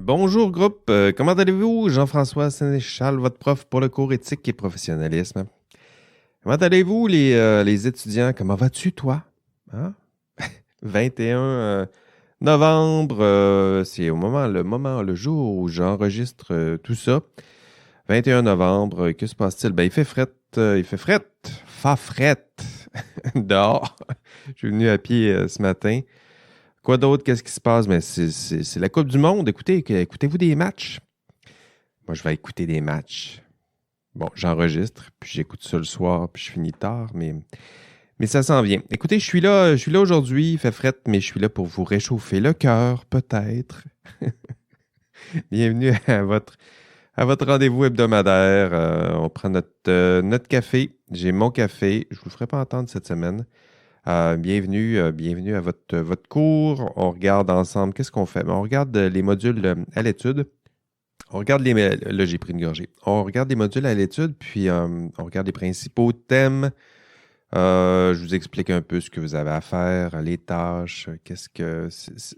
Bonjour groupe, comment allez-vous? Jean-François Sénéchal, votre prof pour le cours éthique et professionnalisme. Comment allez-vous les étudiants? Comment vas-tu toi? Hein? 21 novembre, c'est le jour où j'enregistre tout ça. 21 novembre, que se passe-t-il? Ben, il fait frette, dehors. Je suis venu à pied ce matin. Quoi d'autre? Qu'est-ce qui se passe? Ben, c'est la Coupe du Monde. Écoutez-vous des matchs? Moi, je vais écouter des matchs. Bon, j'enregistre, puis j'écoute ça le soir, puis je finis tard, mais ça s'en vient. Écoutez, je suis là aujourd'hui, il fait frette, mais je suis là pour vous réchauffer le cœur, peut-être. Bienvenue à votre rendez-vous hebdomadaire. On prend notre café. J'ai mon café. Je ne vous le ferai pas entendre cette semaine. Bienvenue à votre cours. On regarde ensemble. Qu'est-ce qu'on fait? On regarde les modules à l'étude. On regarde Là, j'ai pris une gorgée. On regarde les modules à l'étude, puis on regarde les principaux thèmes. Je vous explique un peu ce que vous avez à faire, les tâches.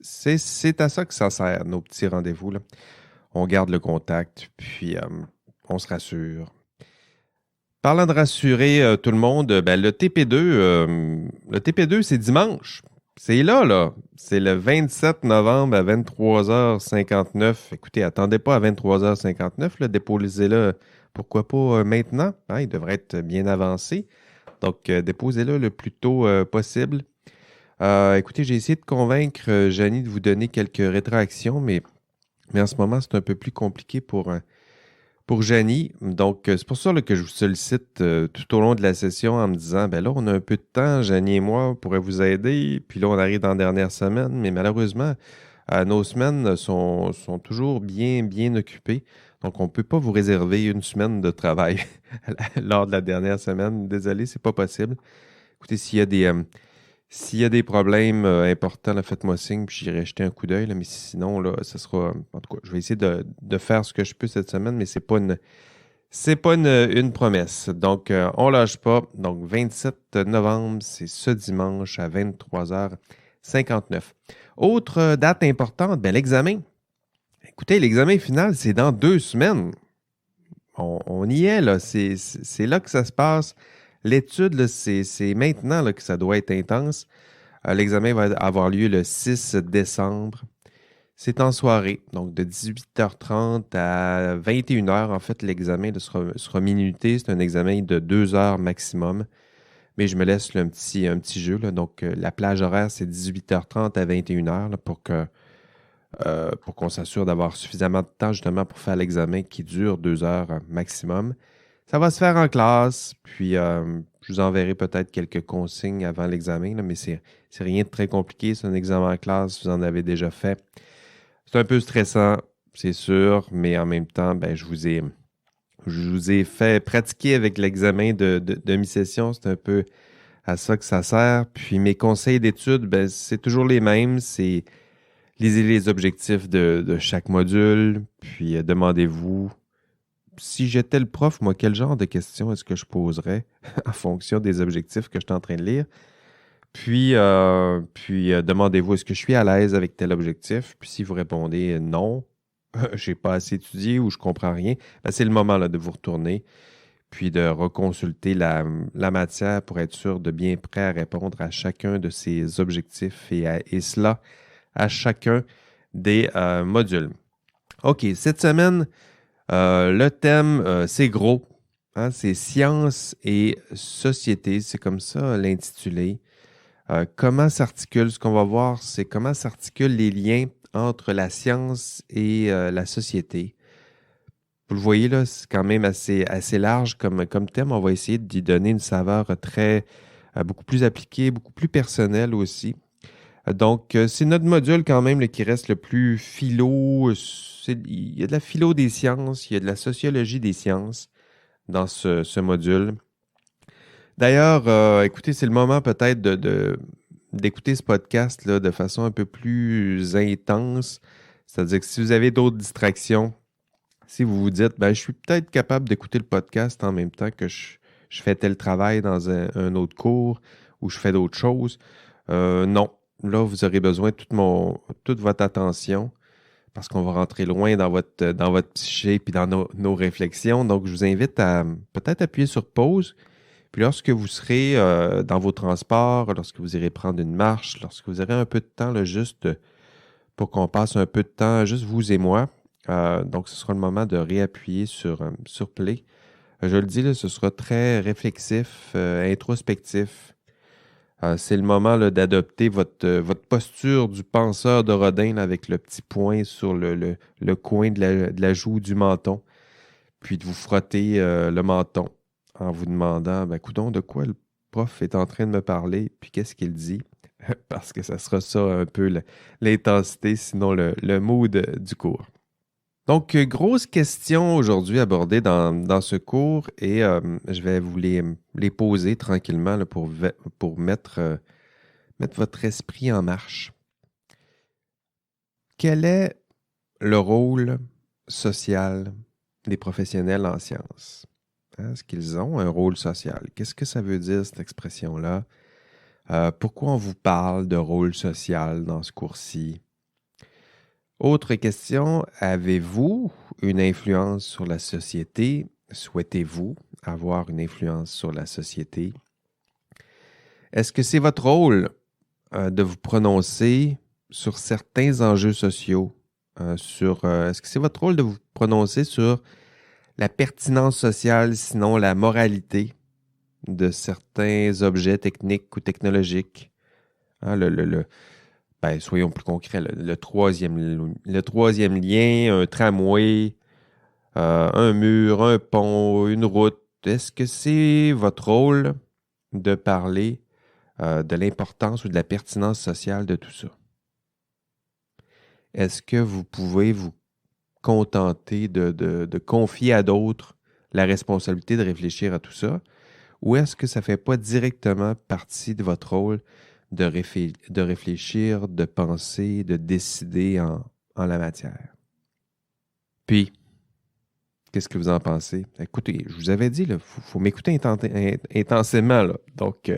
C'est à ça que ça sert, nos petits rendez-vous, là. On garde le contact, puis on se rassure. Parlant de rassurer tout le monde, ben, le TP2, c'est dimanche. C'est là. C'est le 27 novembre à 23h59. Écoutez, attendez pas à 23h59, là, déposez-le, pourquoi pas maintenant. Hein, il devrait être bien avancé. Donc, déposez-le le plus tôt possible. Écoutez, j'ai essayé de convaincre Janie de vous donner quelques rétractions, mais en ce moment, c'est un peu plus compliqué pour Janie. Donc, c'est pour ça là, que je vous sollicite tout au long de la session en me disant, ben là, on a un peu de temps, Janie et moi, on pourrait vous aider. Puis là, on arrive dans la dernière semaine, mais malheureusement, nos semaines sont toujours bien occupées. Donc, on ne peut pas vous réserver une semaine de travail lors de la dernière semaine. Désolé, c'est pas possible. Écoutez, s'il y a des problèmes importants, là, faites-moi signe, puis j'irai jeter un coup d'œil. Là, mais sinon, là, ce sera. En tout cas, je vais essayer de faire ce que je peux cette semaine, mais c'est pas une promesse. Donc, on lâche pas. Donc, 27 novembre, c'est ce dimanche à 23h59. Autre date importante, ben, l'examen. Écoutez, l'examen final, c'est dans 2 semaines. On y est, là. C'est là que ça se passe. L'étude, là, c'est maintenant là, que ça doit être intense. L'examen va avoir lieu le 6 décembre. C'est en soirée, donc de 18h30 à 21h. En fait, l'examen sera minuté. C'est un examen de 2 heures maximum. Mais je me laisse là, un petit jeu. Là. Donc, la plage horaire, c'est 18h30 à 21h là, pour qu'on s'assure d'avoir suffisamment de temps justement pour faire l'examen qui dure 2 heures maximum. Ça va se faire en classe, puis je vous enverrai peut-être quelques consignes avant l'examen, là, mais c'est rien de très compliqué. C'est un examen en classe, vous en avez déjà fait. C'est un peu stressant, c'est sûr, mais en même temps, ben, je vous ai fait pratiquer avec l'examen de mi-session. C'est un peu à ça que ça sert. Puis mes conseils d'études, ben, c'est toujours les mêmes. C'est lisez les objectifs de chaque module, puis demandez-vous, si j'étais le prof, moi, quel genre de questions est-ce que je poserais en fonction des objectifs que je suis en train de lire? Puis demandez-vous, est-ce que je suis à l'aise avec tel objectif? Puis si vous répondez non, j'ai pas assez étudié ou je comprends rien, ben, c'est le moment là, de vous retourner, puis de reconsulter la matière pour être sûr de bien prêt à répondre à chacun de ces objectifs et cela à chacun des modules. OK, cette semaine, le thème, c'est gros. Hein, c'est science et société. C'est comme ça l'intitulé. Comment s'articule, ce qu'on va voir, c'est comment s'articulent les liens entre la science et la société. Vous le voyez là, c'est quand même assez large comme thème. On va essayer d'y donner une saveur beaucoup plus appliquée, beaucoup plus personnelle aussi. Donc, c'est notre module quand même là, qui reste le plus philo. Il y a de la philo des sciences, il y a de la sociologie des sciences dans ce module. D'ailleurs, écoutez, c'est le moment peut-être d'écouter ce podcast là, de façon un peu plus intense. C'est-à-dire que si vous avez d'autres distractions, si vous vous dites, ben, je suis peut-être capable d'écouter le podcast en même temps que je fais tel travail dans un autre cours ou je fais d'autres choses, non. Là, vous aurez besoin de toute votre attention parce qu'on va rentrer loin dans votre psyché puis dans nos réflexions. Donc, je vous invite à peut-être appuyer sur pause. Puis lorsque vous serez dans vos transports, lorsque vous irez prendre une marche, lorsque vous aurez un peu de temps, là, juste pour qu'on passe un peu de temps, juste vous et moi, donc ce sera le moment de réappuyer sur Play. Je le dis, là, ce sera très réflexif, introspectif. C'est le moment là, d'adopter votre posture du penseur de Rodin là, avec le petit point sur le coin de la joue du menton, puis de vous frotter le menton en vous demandant, ben, coudonc, de quoi le prof est en train de me parler, puis qu'est-ce qu'il dit? Parce que ça sera ça un peu l'intensité, sinon le mood du cours. Donc, grosse question aujourd'hui abordée dans ce cours et je vais vous les poser tranquillement là, pour mettre votre esprit en marche. Quel est le rôle social des professionnels en sciences? Est-ce qu'ils ont un rôle social? Qu'est-ce que ça veut dire, cette expression-là? Pourquoi on vous parle de rôle social dans ce cours-ci? Autre question, avez-vous une influence sur la société? Souhaitez-vous avoir une influence sur la société? Est-ce que c'est votre rôle de vous prononcer sur certains enjeux sociaux? Est-ce que c'est votre rôle de vous prononcer sur la pertinence sociale, sinon la moralité de certains objets techniques ou technologiques? Hein, ben, soyons plus concrets, le troisième lien, un tramway, un mur, un pont, une route. Est-ce que c'est votre rôle de parler de l'importance ou de la pertinence sociale de tout ça? Est-ce que vous pouvez vous contenter de confier à d'autres la responsabilité de réfléchir à tout ça? Ou est-ce que ça ne fait pas directement partie de votre rôle de réfléchir, de penser, de décider en la matière? Puis, qu'est-ce que vous en pensez? Écoutez, je vous avais dit, il faut m'écouter intensément. Là. Donc,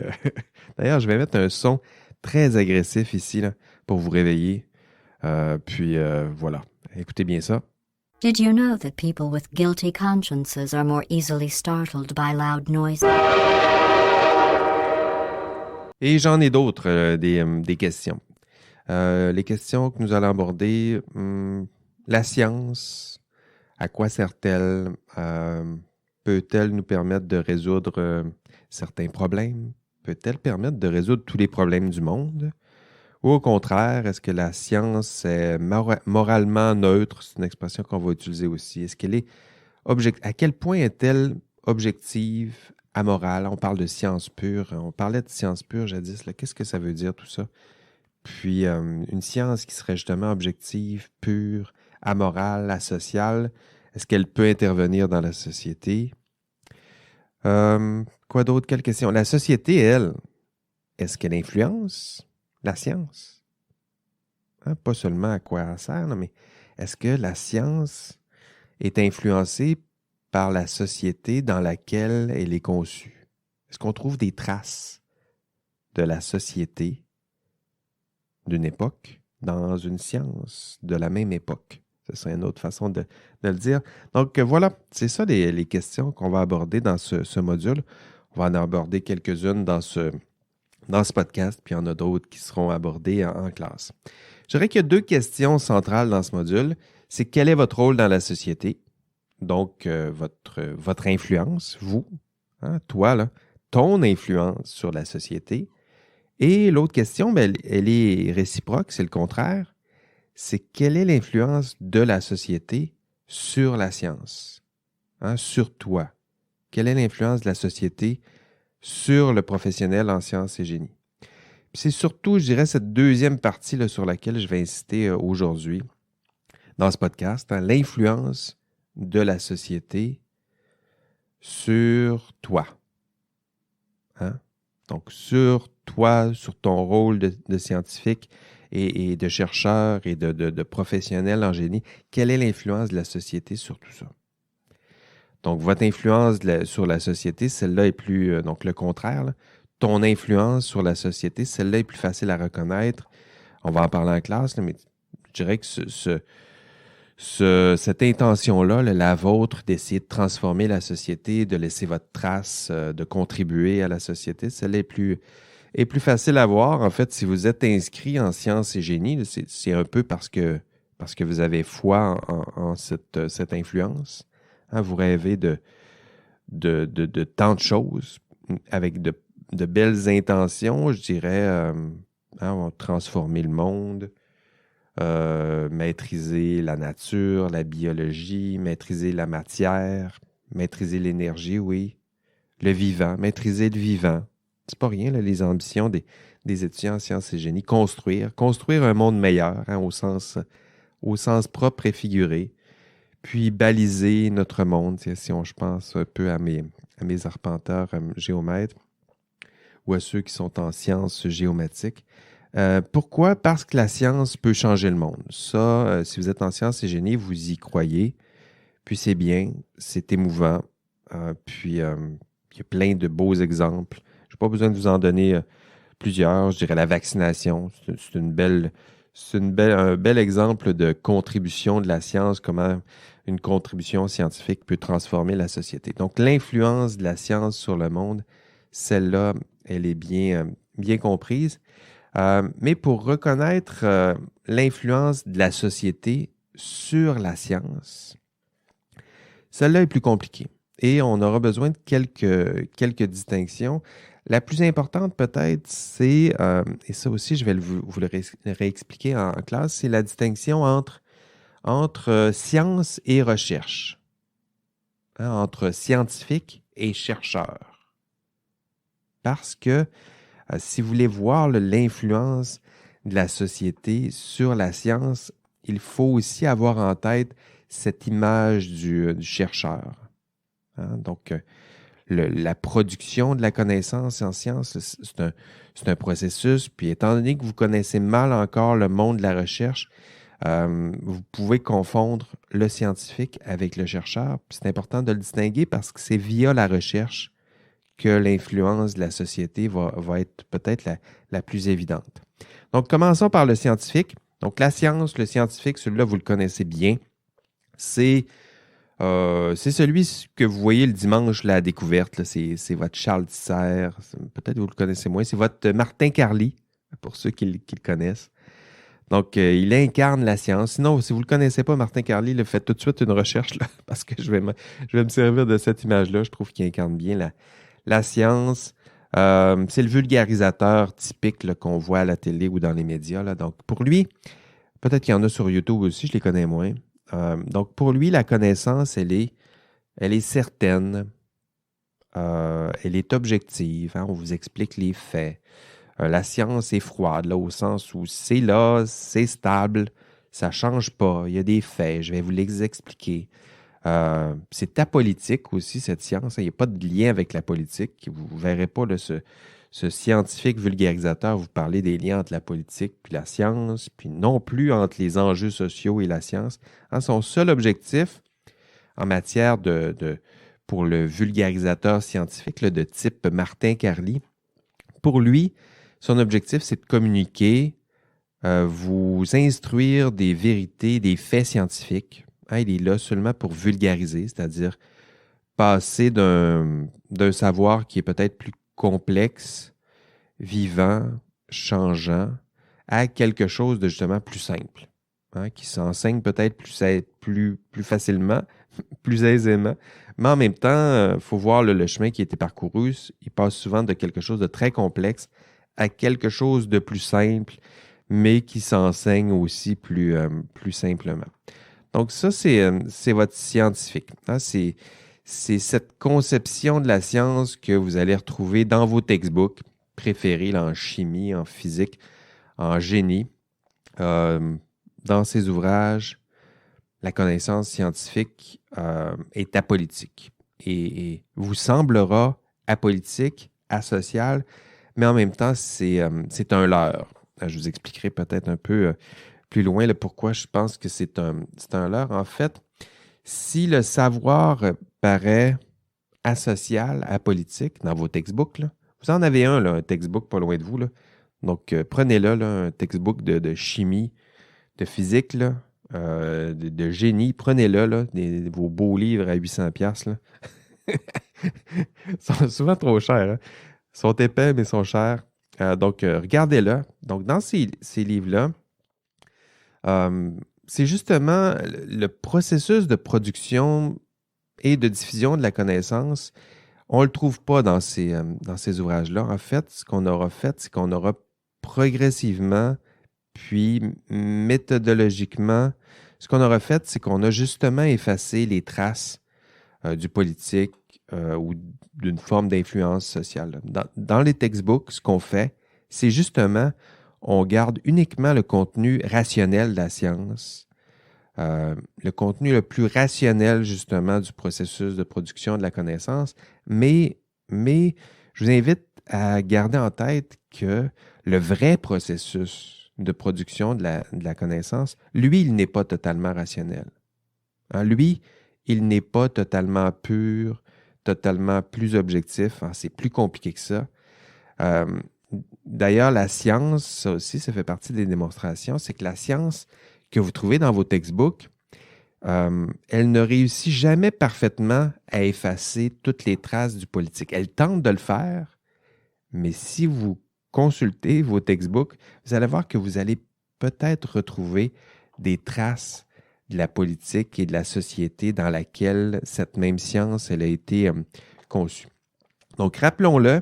d'ailleurs, je vais mettre un son très agressif ici là, pour vous réveiller. Puis, voilà. Écoutez bien ça. Did you know that people with guilty consciences are more easily startled by loud noises? Et j'en ai d'autres, des questions. Les questions que nous allons aborder, la science, à quoi sert-elle? Peut-elle nous permettre de résoudre certains problèmes? Peut-elle permettre de résoudre tous les problèmes du monde? Ou au contraire, est-ce que la science est moralement neutre? C'est une expression qu'on va utiliser aussi. Est-ce qu'elle est à quel point est-elle objective, amorale? On parle de science pure. On parlait de science pure jadis. Là. Qu'est-ce que ça veut dire tout ça? Puis une science qui serait justement objective, pure, amorale, asociale, est-ce qu'elle peut intervenir dans la société? Quoi d'autre? Quelle question? La société, elle, est-ce qu'elle influence la science? Hein? Pas seulement à quoi elle sert, non, mais est-ce que la science est influencée par la société dans laquelle elle est conçue? Est-ce qu'on trouve des traces de la société d'une époque dans une science de la même époque? Ce serait une autre façon de le dire. Donc voilà, c'est ça les questions qu'on va aborder dans ce module. On va en aborder quelques-unes dans ce podcast, puis il y en a d'autres qui seront abordées en classe. Je dirais qu'il y a 2 questions centrales dans ce module. C'est quel est votre rôle dans la société? Donc, votre influence, vous, hein, toi, là, ton influence sur la société. Et l'autre question, ben, elle est réciproque, c'est le contraire. C'est quelle est l'influence de la société sur la science, hein, sur toi? Quelle est l'influence de la société sur le professionnel en sciences et génie? Puis c'est surtout, je dirais, cette deuxième partie là, sur laquelle je vais insister aujourd'hui dans ce podcast, hein, l'influence de la société sur toi. Hein? Donc, sur toi, sur ton rôle de scientifique et de chercheur et de professionnel en génie, quelle est l'influence de la société sur tout ça? Donc, votre influence sur la société, celle-là est plus... donc, le contraire, là, ton influence sur la société, celle-là est plus facile à reconnaître. On va en parler en classe, là, mais je dirais que cette intention-là, là, la vôtre, d'essayer de transformer la société, de laisser votre trace, de contribuer à la société, celle-là est plus facile à voir. En fait, si vous êtes inscrit en sciences et génie, là, c'est un peu parce que vous avez foi en cette influence. Hein, vous rêvez de tant de choses avec de belles intentions, je dirais. Hein, on va transformer le monde, maîtriser la nature, la biologie, maîtriser la matière, maîtriser l'énergie, oui, le vivant, maîtriser le vivant. C'est pas rien, là, les ambitions des étudiants en sciences et génie. Construire un monde meilleur, hein, au sens propre et figuré. Puis baliser notre monde, si je pense un peu à mes arpenteurs géomètres ou à ceux qui sont en sciences géomatiques. Pourquoi? Parce que la science peut changer le monde. Ça, si vous êtes en sciences et génie, vous y croyez. Puis c'est bien, c'est émouvant. Puis il y a plein de beaux exemples. Je n'ai pas besoin de vous en donner plusieurs. Je dirais la vaccination. C'est un bel exemple de contribution de la science, comment une contribution scientifique peut transformer la société. Donc, l'influence de la science sur le monde, celle-là, elle est bien comprise. Mais pour reconnaître l'influence de la société sur la science, celle-là est plus compliquée. Et on aura besoin de quelques distinctions. La plus importante peut-être, c'est, et ça aussi je vais vous le réexpliquer en classe, c'est la distinction entre science et recherche, hein, entre scientifique et chercheur. Parce que si vous voulez voir l'influence de la société sur la science, il faut aussi avoir en tête cette image du chercheur. Hein? Donc, la production de la connaissance en sciences, c'est un processus. Puis, étant donné que vous connaissez mal encore le monde de la recherche, vous pouvez confondre le scientifique avec le chercheur. Puis c'est important de le distinguer parce que c'est via la recherche que l'influence de la société va être peut-être la plus évidente. Donc, commençons par le scientifique. Donc, la science, le scientifique, celui-là, vous le connaissez bien. C'est celui que vous voyez le dimanche, la découverte. Là, c'est votre Charles Tisser. Peut-être que vous le connaissez moins. C'est votre Martin Carly, pour ceux qui le connaissent. Donc, il incarne la science. Sinon, si vous ne le connaissez pas, Martin Carly, faites tout de suite une recherche là, parce que je vais me servir de cette image-là. Je trouve qu'il incarne bien la science. C'est le vulgarisateur typique là, qu'on voit à la télé ou dans les médias. Là. Donc, pour lui, peut-être qu'il y en a sur YouTube aussi, je les connais moins. Donc, pour lui, la connaissance, elle est certaine. Elle est objective. Hein, on vous explique les faits. La science est froide, là, au sens où c'est là, c'est stable, ça ne change pas, il y a des faits, je vais vous les expliquer. C'est apolitique aussi, cette science. Il n'y a pas de lien avec la politique. Vous ne verrez pas là, ce scientifique vulgarisateur vous parler des liens entre la politique puis la science, puis non plus entre les enjeux sociaux et la science. Hein, son seul objectif en matière pour le vulgarisateur scientifique là, de type Martin Carly, pour lui, son objectif, c'est de communiquer, vous instruire des vérités, des faits scientifiques. Hein, il est là seulement pour vulgariser, c'est-à-dire passer d'un savoir qui est peut-être plus complexe, vivant, changeant, à quelque chose de justement plus simple, hein, qui s'enseigne peut-être plus facilement, plus aisément. Mais en même temps, il faut voir le chemin qui a été parcouru. Il passe souvent de quelque chose de très complexe à quelque chose de plus simple, mais qui s'enseigne aussi plus simplement. Donc ça, c'est votre scientifique. Hein? C'est cette conception de la science que vous allez retrouver dans vos textbooks préférés, là, en chimie, en physique, en génie. Dans ces ouvrages, la connaissance scientifique est apolitique et vous semblera apolitique, asociale, mais en même temps, c'est un leurre. Je vous expliquerai peut-être un peu plus loin là, pourquoi je pense que c'est un leurre. En fait, si le savoir paraît asocial, apolitique dans vos textbooks, là, vous en avez un textbook pas loin de vous. Là. Donc, prenez-le, là, un textbook de chimie, de physique, là, de génie. Prenez-le, là, vos beaux livres à 800$. Là. Ils sont souvent trop chers. Hein? Ils sont épais, mais ils sont chers. Donc, regardez-le. Donc, dans ces livres-là, c'est justement le processus de production et de diffusion de la connaissance. On ne le trouve pas dans ces ouvrages-là. En fait, ce qu'on aura fait, c'est qu'on aura progressivement, puis méthodologiquement, ce qu'on aura fait, c'est qu'on a justement effacé les traces du politique ou d'une forme d'influence sociale. Dans les textbooks, ce qu'on fait, c'est justement, on garde uniquement le contenu rationnel de la science, le contenu le plus rationnel justement du processus de production de la connaissance, mais je vous invite à garder en tête que le vrai processus de production de la connaissance, lui, il n'est pas totalement rationnel. Hein, lui, il n'est pas totalement pur, totalement plus objectif. Hein, c'est plus compliqué que ça. D'ailleurs, la science, ça aussi, ça fait partie des démonstrations, c'est que la science que vous trouvez dans vos textbooks, elle ne réussit jamais parfaitement à effacer toutes les traces du politique. Elle tente de le faire, mais si vous consultez vos textbooks, vous allez voir que vous allez peut-être retrouver des traces de la politique et de la société dans laquelle cette même science elle a été conçue. Donc, rappelons-le,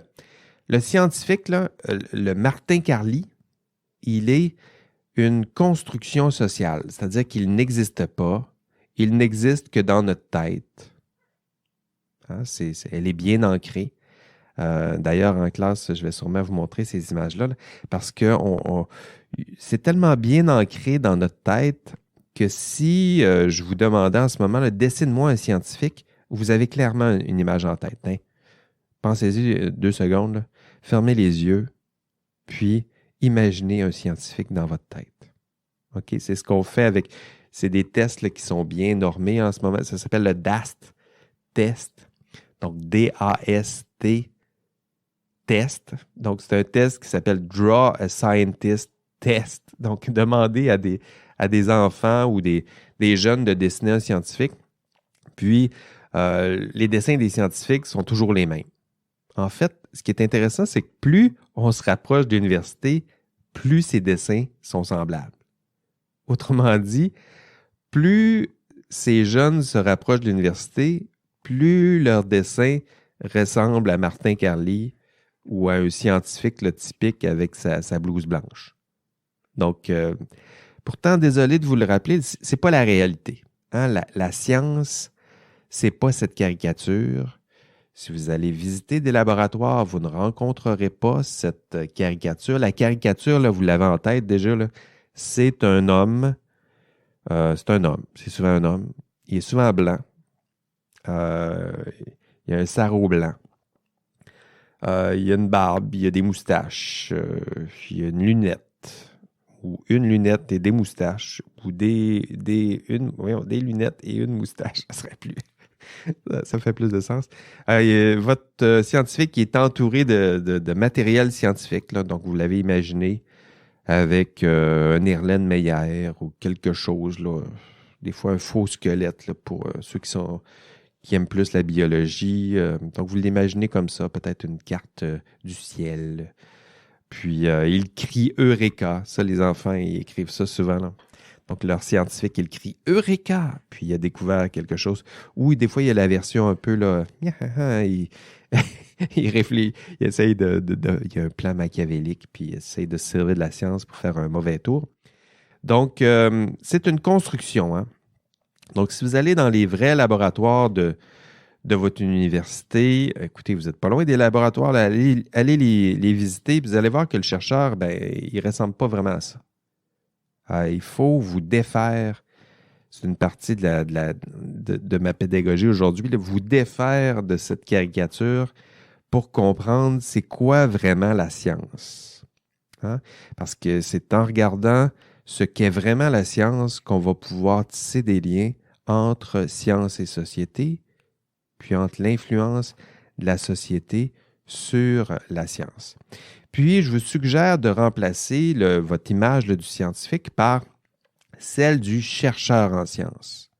le scientifique, là, le Martin Carly, il est une construction sociale, c'est-à-dire qu'il n'existe pas, il n'existe que dans notre tête. Hein, elle est bien ancrée. D'ailleurs, en classe, je vais sûrement vous montrer ces images-là, là, parce que c'est tellement bien ancré dans notre tête que si je vous demandais en ce moment, là, dessine-moi un scientifique, vous avez clairement une image en tête. Hein? Pensez-y 2 secondes, là. Fermez les yeux, puis imaginez un scientifique dans votre tête. OK? C'est ce qu'on fait avec... C'est des tests là, qui sont bien normés en ce moment. Ça s'appelle le DAST test. Donc, D-A-S-T test. Donc, c'est un test qui s'appelle Draw a Scientist Test. Donc, demandez à des enfants ou des jeunes de dessiner un scientifique. Puis, les dessins des scientifiques sont toujours les mêmes. En fait, ce qui est intéressant, c'est que plus on se rapproche de l'université, plus ces dessins sont semblables. Autrement dit, plus ces jeunes se rapprochent de l'université, plus leurs dessins ressemblent à Martin Carly ou à un scientifique là, typique avec sa blouse blanche. Donc, pourtant, désolé de vous le rappeler, c'est pas la réalité. Hein? La science, c'est pas cette caricature. Si vous allez visiter des laboratoires, vous ne rencontrerez pas cette caricature. La caricature, là, vous l'avez en tête déjà, là, c'est un homme. C'est souvent un homme. Il est souvent blanc. Il y a un sarrau blanc. Il y a une barbe, il y a des moustaches, il y a une lunette, ou une lunette et des moustaches, ou des lunettes et une moustache, ça serait plus... Ça fait plus de sens. Votre scientifique qui est entouré de matériel scientifique, là, donc vous l'avez imaginé avec un Erlen Meyer ou quelque chose, là, des fois un faux squelette là, pour ceux qui aiment plus la biologie. Donc vous l'imaginez comme ça, peut-être une carte du ciel. Puis il crie Eureka. Ça, les enfants, ils écrivent ça souvent, là. Donc, leur scientifique, il crie « Eureka !» Puis, il a découvert quelque chose. Ou, des fois, il y a la version un peu, là, il réfléchit, il essaye il y a un plan machiavélique, puis il essaye de se servir de la science pour faire un mauvais tour. Donc, c'est une construction. Hein? Donc, si vous allez dans les vrais laboratoires de votre université, écoutez, vous n'êtes pas loin des laboratoires, là, allez les visiter, puis vous allez voir que le chercheur, il ne ressemble pas vraiment à ça. Il faut vous défaire, c'est une partie de ma pédagogie aujourd'hui, vous défaire de cette caricature pour comprendre c'est quoi vraiment la science. Hein? Parce que c'est en regardant ce qu'est vraiment la science qu'on va pouvoir tisser des liens entre science et société, puis entre l'influence de la société sur la science. Puis, je vous suggère de remplacer votre image là, du scientifique par celle du chercheur en sciences.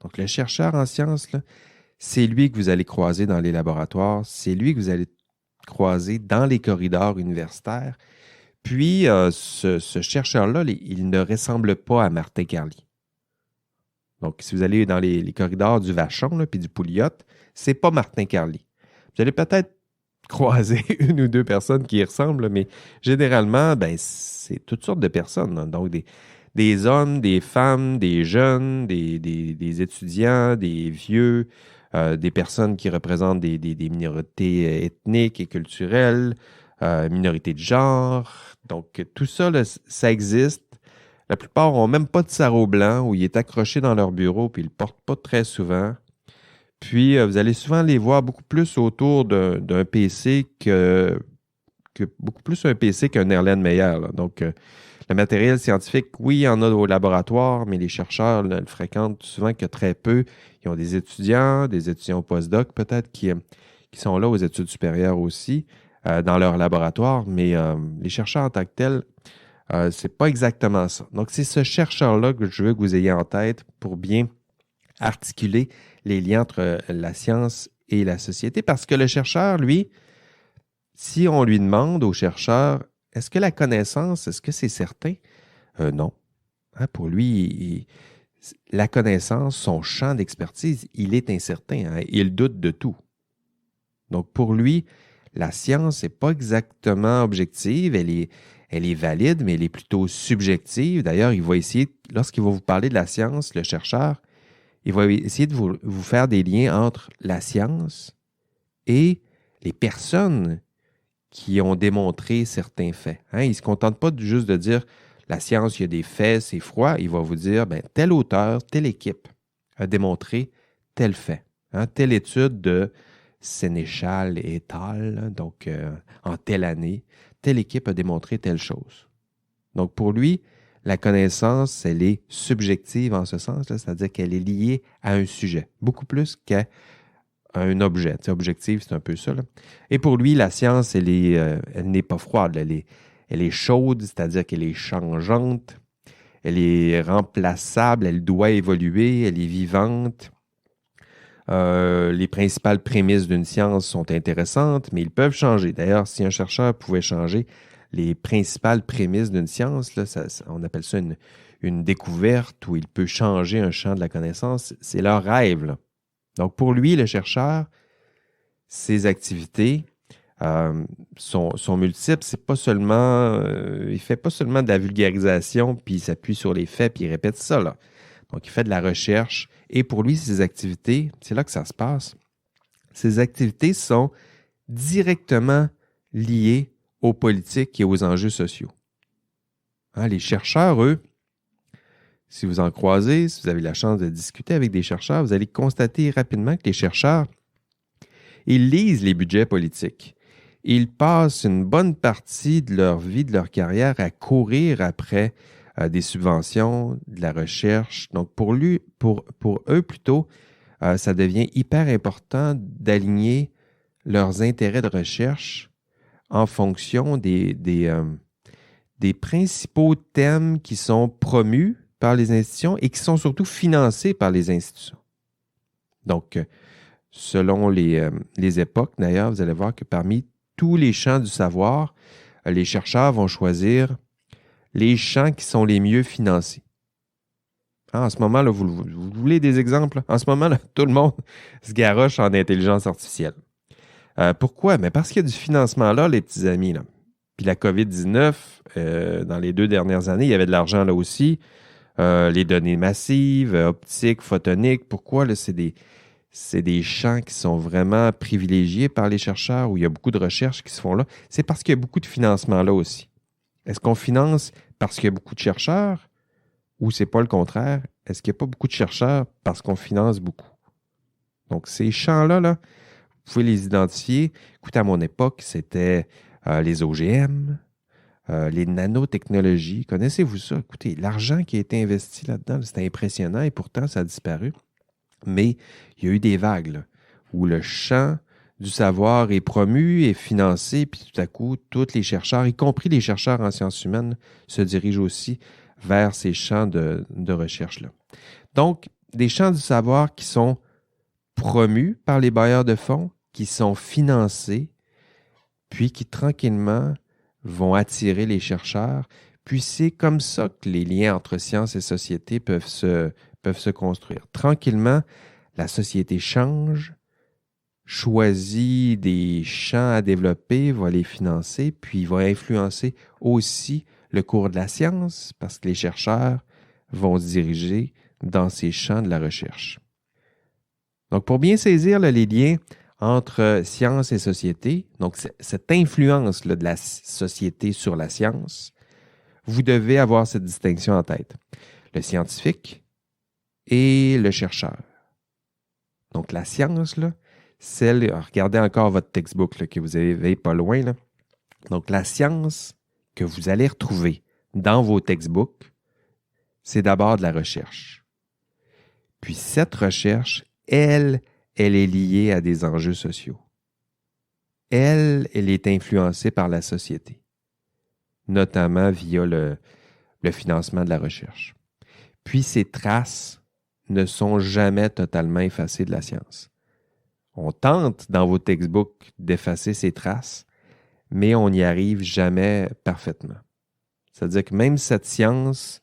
Donc, le chercheur en sciences, là, c'est lui que vous allez croiser dans les laboratoires, c'est lui que vous allez croiser dans les corridors universitaires. Puis, ce chercheur-là, il ne ressemble pas à Martin Carly. Donc, si vous allez dans les corridors du Vachon là, puis du Pouliot, c'est pas Martin Carly. Vous allez peut-être croiser une ou deux personnes qui y ressemblent, mais généralement, ben, c'est toutes sortes de personnes. Là. Donc, des hommes, des femmes, des jeunes, des étudiants, des vieux, des personnes qui représentent des minorités ethniques et culturelles, minorités de genre. Donc, tout ça, là, ça existe. La plupart n'ont même pas de sarrau blanc où il est accroché dans leur bureau puis ils ne le portent pas très souvent. Puis, vous allez souvent les voir beaucoup plus autour d'un PC que beaucoup plus un PC qu'un Erlenmeyer. Là. Donc, le matériel scientifique, oui, il y en a au laboratoire, mais les chercheurs ne le fréquentent souvent que très peu. Ils ont des étudiants post-doc peut-être, qui sont là aux études supérieures aussi, dans leur laboratoire, mais les chercheurs en tant que tels, c'est pas exactement ça. Donc, c'est ce chercheur-là que je veux que vous ayez en tête pour bien articuler les liens entre la science et la société. Parce que le chercheur, lui, si on lui demande au chercheur, est-ce que la connaissance, est-ce que c'est certain? Non. Hein, pour lui, la connaissance, son champ d'expertise, il est incertain. Hein, il doute de tout. Donc, pour lui, la science n'est pas exactement objective. Elle est valide, mais elle est plutôt subjective. D'ailleurs, il va essayer, lorsqu'il va vous parler de la science, le chercheur, il va essayer de vous faire des liens entre la science et les personnes qui ont démontré certains faits. Hein? Il ne se contente pas juste de dire la science, il y a des faits, c'est froid. Il va vous dire tel auteur, telle équipe a démontré tel fait. Hein? Telle étude de Sénéchal et al., donc en telle année, telle équipe a démontré telle chose. Donc pour lui, la connaissance, elle est subjective en ce sens-là, c'est-à-dire qu'elle est liée à un sujet, beaucoup plus qu'à un objet. Tu sais, objectif, c'est un peu ça. Là. Et pour lui, la science, elle n'est pas froide. Elle est chaude, c'est-à-dire qu'elle est changeante, elle est remplaçable, elle doit évoluer, elle est vivante. Les principales prémices d'une science sont intéressantes, mais ils peuvent changer. D'ailleurs, si un chercheur pouvait changer les principales prémices d'une science, là, on appelle ça une découverte où il peut changer un champ de la connaissance. C'est leur rêve. Là. Donc, pour lui, le chercheur, ses activités sont multiples. C'est pas seulement, il fait pas seulement de la vulgarisation, puis il s'appuie sur les faits, puis il répète ça. Là. Donc, il fait de la recherche. Et pour lui, ses activités, c'est là que ça se passe. Ses activités sont directement liées aux politiques et aux enjeux sociaux. Hein, les chercheurs, eux, si vous en croisez, si vous avez la chance de discuter avec des chercheurs, vous allez constater rapidement que les chercheurs, ils lisent les budgets politiques. Ils passent une bonne partie de leur vie, de leur carrière à courir après des subventions, de la recherche. Donc, pour eux, plutôt, ça devient hyper important d'aligner leurs intérêts de recherche en fonction des principaux thèmes qui sont promus par les institutions et qui sont surtout financés par les institutions. Donc, selon les époques, d'ailleurs, vous allez voir que parmi tous les champs du savoir, les chercheurs vont choisir les champs qui sont les mieux financés. Ah, en ce moment, là, vous voulez des exemples? En ce moment, là, tout le monde se garoche en intelligence artificielle. Pourquoi? Mais parce qu'il y a du financement là, les petits amis. Là. Puis la COVID-19, dans les 2 dernières années, il y avait de l'argent là aussi. Les données massives, optiques, photoniques. Pourquoi? Là, c'est des champs qui sont vraiment privilégiés par les chercheurs, où il y a beaucoup de recherches qui se font là. C'est parce qu'il y a beaucoup de financement là aussi. Est-ce qu'on finance parce qu'il y a beaucoup de chercheurs ou c'est pas le contraire? Est-ce qu'il n'y a pas beaucoup de chercheurs parce qu'on finance beaucoup? Donc, ces champs-là, là, vous pouvez les identifier. Écoutez, à mon époque, c'était les OGM, les nanotechnologies. Connaissez-vous ça? Écoutez, l'argent qui a été investi là-dedans, c'était impressionnant et pourtant, ça a disparu. Mais il y a eu des vagues là, où le champ du savoir est promu, est financé, puis tout à coup, tous les chercheurs, y compris les chercheurs en sciences humaines, se dirigent aussi vers ces champs de recherche-là. Donc, des champs du savoir qui sont promus par les bailleurs de fonds, qui sont financés, puis qui tranquillement vont attirer les chercheurs. Puis c'est comme ça que les liens entre sciences et société peuvent se construire. Tranquillement, la société change, choisit des champs à développer, va les financer, puis va influencer aussi le cours de la science parce que les chercheurs vont se diriger dans ces champs de la recherche. Donc, pour bien saisir les liens entre science et société, donc cette influence de la société sur la science, vous devez avoir cette distinction en tête. Le scientifique et le chercheur. Donc, la science, là, regardez encore votre textbook là, que vous avez pas loin. Là. Donc, la science que vous allez retrouver dans vos textbooks, c'est d'abord de la recherche. Puis cette recherche, elle est liée à des enjeux sociaux. Elle est influencée par la société, notamment via le financement de la recherche. Puis ces traces ne sont jamais totalement effacées de la science. On tente dans vos textbooks d'effacer ces traces, mais on n'y arrive jamais parfaitement. C'est-à-dire que même cette science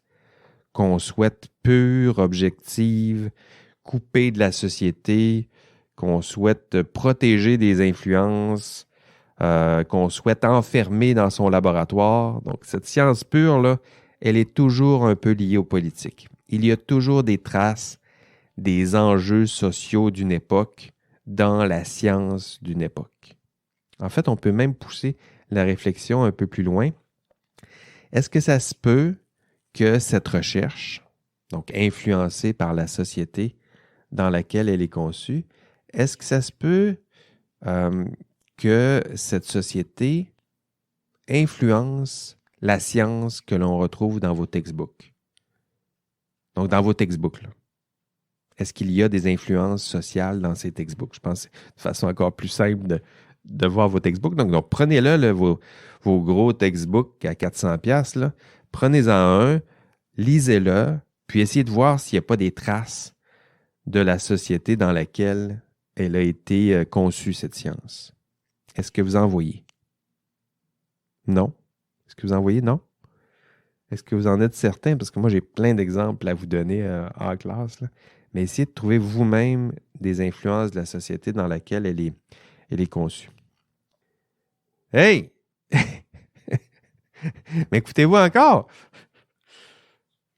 qu'on souhaite pure, objective, coupée de la société, qu'on souhaite protéger des influences, qu'on souhaite enfermer dans son laboratoire. Donc, cette science pure, là, elle est toujours un peu liée aux politiques. Il y a toujours des traces des enjeux sociaux d'une époque dans la science d'une époque. En fait, on peut même pousser la réflexion un peu plus loin. Est-ce que ça se peut que cette recherche, donc influencée par la société dans laquelle elle est conçue, est-ce que ça se peut que cette société influence la science que l'on retrouve dans vos textbooks? Donc, dans vos textbooks, là. Est-ce qu'il y a des influences sociales dans ces textbooks? Je pense que c'est de façon encore plus simple de voir vos textbooks. Donc prenez-le, vos gros textbooks à 400$, là. Prenez-en un, lisez-le, puis essayez de voir s'il n'y a pas des traces de la société dans laquelle elle a été conçue, cette science. Est-ce que vous en voyez? Non? Est-ce que vous en voyez? Non? Est-ce que vous en êtes certain? Parce que moi, j'ai plein d'exemples à vous donner en classe, là. Mais essayez de trouver vous-même des influences de la société dans laquelle elle est conçue. Hey! Mais écoutez-vous encore?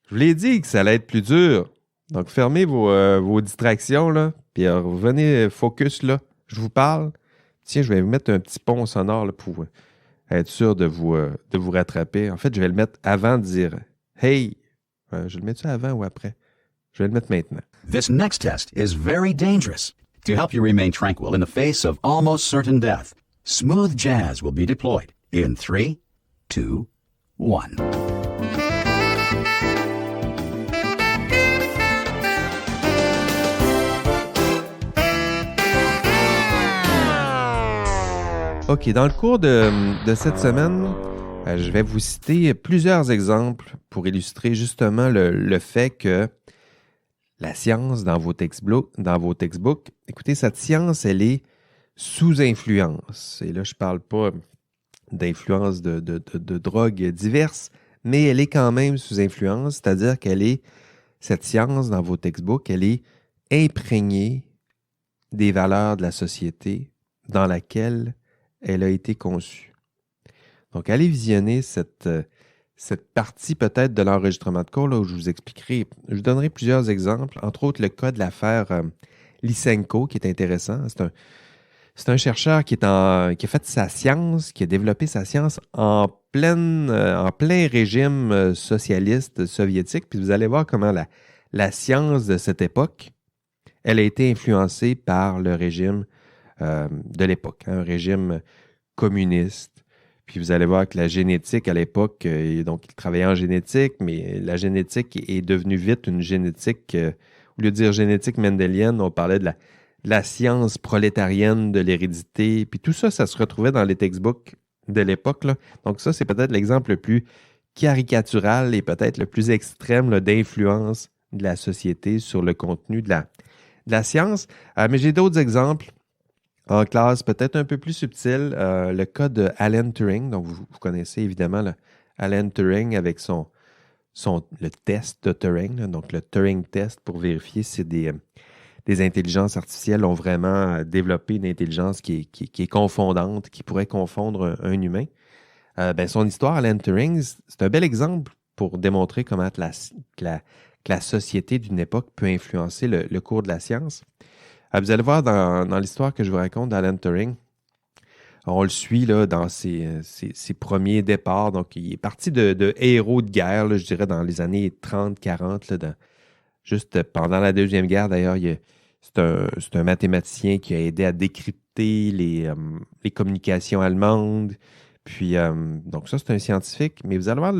Je vous l'ai dit que ça allait être plus dur. Donc, fermez vos distractions, là, puis revenez focus, là. Je vous parle. Tiens, je vais vous mettre un petit pont sonore là, pour être sûr de vous rattraper. En fait, je vais le mettre avant de dire « Hey! » Je le mets-tu avant ou après? Je vais le mettre maintenant. This next test is very dangerous. To help you remain tranquil in the face of almost certain death, smooth jazz will be deployed in 3, 2, 1. OK, dans le cours de cette semaine, je vais vous citer plusieurs exemples pour illustrer justement le fait que la science dans vos textbooks, écoutez, cette science, elle est sous influence. Et là, je ne parle pas d'influence de drogues diverses, mais elle est quand même sous influence, c'est-à-dire cette science dans vos textbooks, elle est imprégnée des valeurs de la société dans laquelle elle a été conçue. Donc, allez visionner cette partie peut-être de l'enregistrement de cours là, où je vous donnerai plusieurs exemples, entre autres le cas de l'affaire Lysenko qui est intéressant. C'est un chercheur qui a fait sa science, qui a développé sa science en plein régime socialiste soviétique. Puis vous allez voir comment la science de cette époque, elle a été influencée par le régime de l'époque, un régime communiste. Puis vous allez voir que la génétique à l'époque, donc il travaillait en génétique, mais la génétique est devenue vite une génétique, au lieu de dire génétique mendélienne, on parlait de la science prolétarienne de l'hérédité. Puis tout ça, ça se retrouvait dans les textbooks de l'époque, là. Donc ça, c'est peut-être l'exemple le plus caricatural et peut-être le plus extrême là, d'influence de la société sur le contenu de la science. Mais j'ai d'autres exemples en classe, peut-être un peu plus subtils. Le cas de Alan Turing, donc vous connaissez évidemment Alan Turing avec le test de Turing, là, donc le Turing test pour vérifier si des intelligences artificielles ont vraiment développé une intelligence qui est confondante, qui pourrait confondre un humain. Son histoire, Alan Turing, c'est un bel exemple pour démontrer comment que la société d'une époque peut influencer le cours de la science. Vous allez voir dans l'histoire que je vous raconte d'Alan Turing, on le suit là, dans ses premiers départs. Donc, il est parti de héros de guerre, là, je dirais, dans les années 30-40, juste pendant la Deuxième Guerre. D'ailleurs, c'est un mathématicien qui a aidé à décrypter les communications allemandes. Puis, donc ça, c'est un scientifique. Mais vous allez voir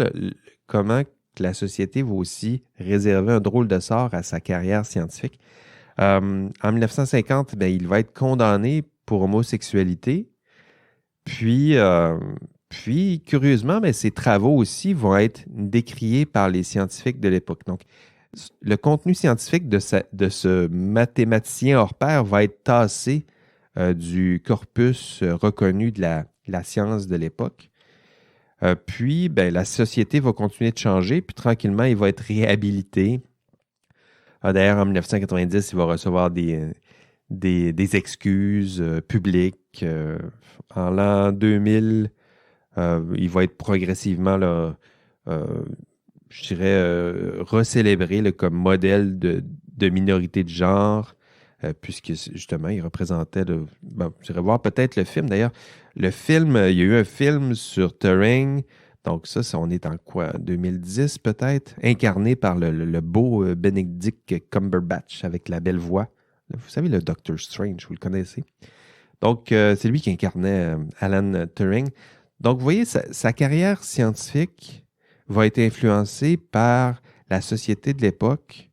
comment que la société va aussi réserver un drôle de sort à sa carrière scientifique. En 1950, il va être condamné pour homosexualité. Puis curieusement, ses travaux aussi vont être décriés par les scientifiques de l'époque. Donc, le contenu scientifique de ce mathématicien hors pair va être tassé du corpus reconnu de la science de l'époque. Puis, la société va continuer de changer, puis tranquillement, il va être réhabilité. D'ailleurs, en 1990, il va recevoir des excuses publiques. En l'an 2000, il va être progressivement, je dirais, recélébré comme modèle de minorité de genre, puisque justement, il représentait je dirais voir peut-être le film. D'ailleurs, le film, il y a eu un film sur Turing. Donc ça, on est en quoi? 2010 peut-être? Incarné par le beau Benedict Cumberbatch avec la belle voix. Vous savez, le Doctor Strange, vous le connaissez. Donc, c'est lui qui incarnait Alan Turing. Donc, vous voyez, sa carrière scientifique va être influencée par la société de l'époque,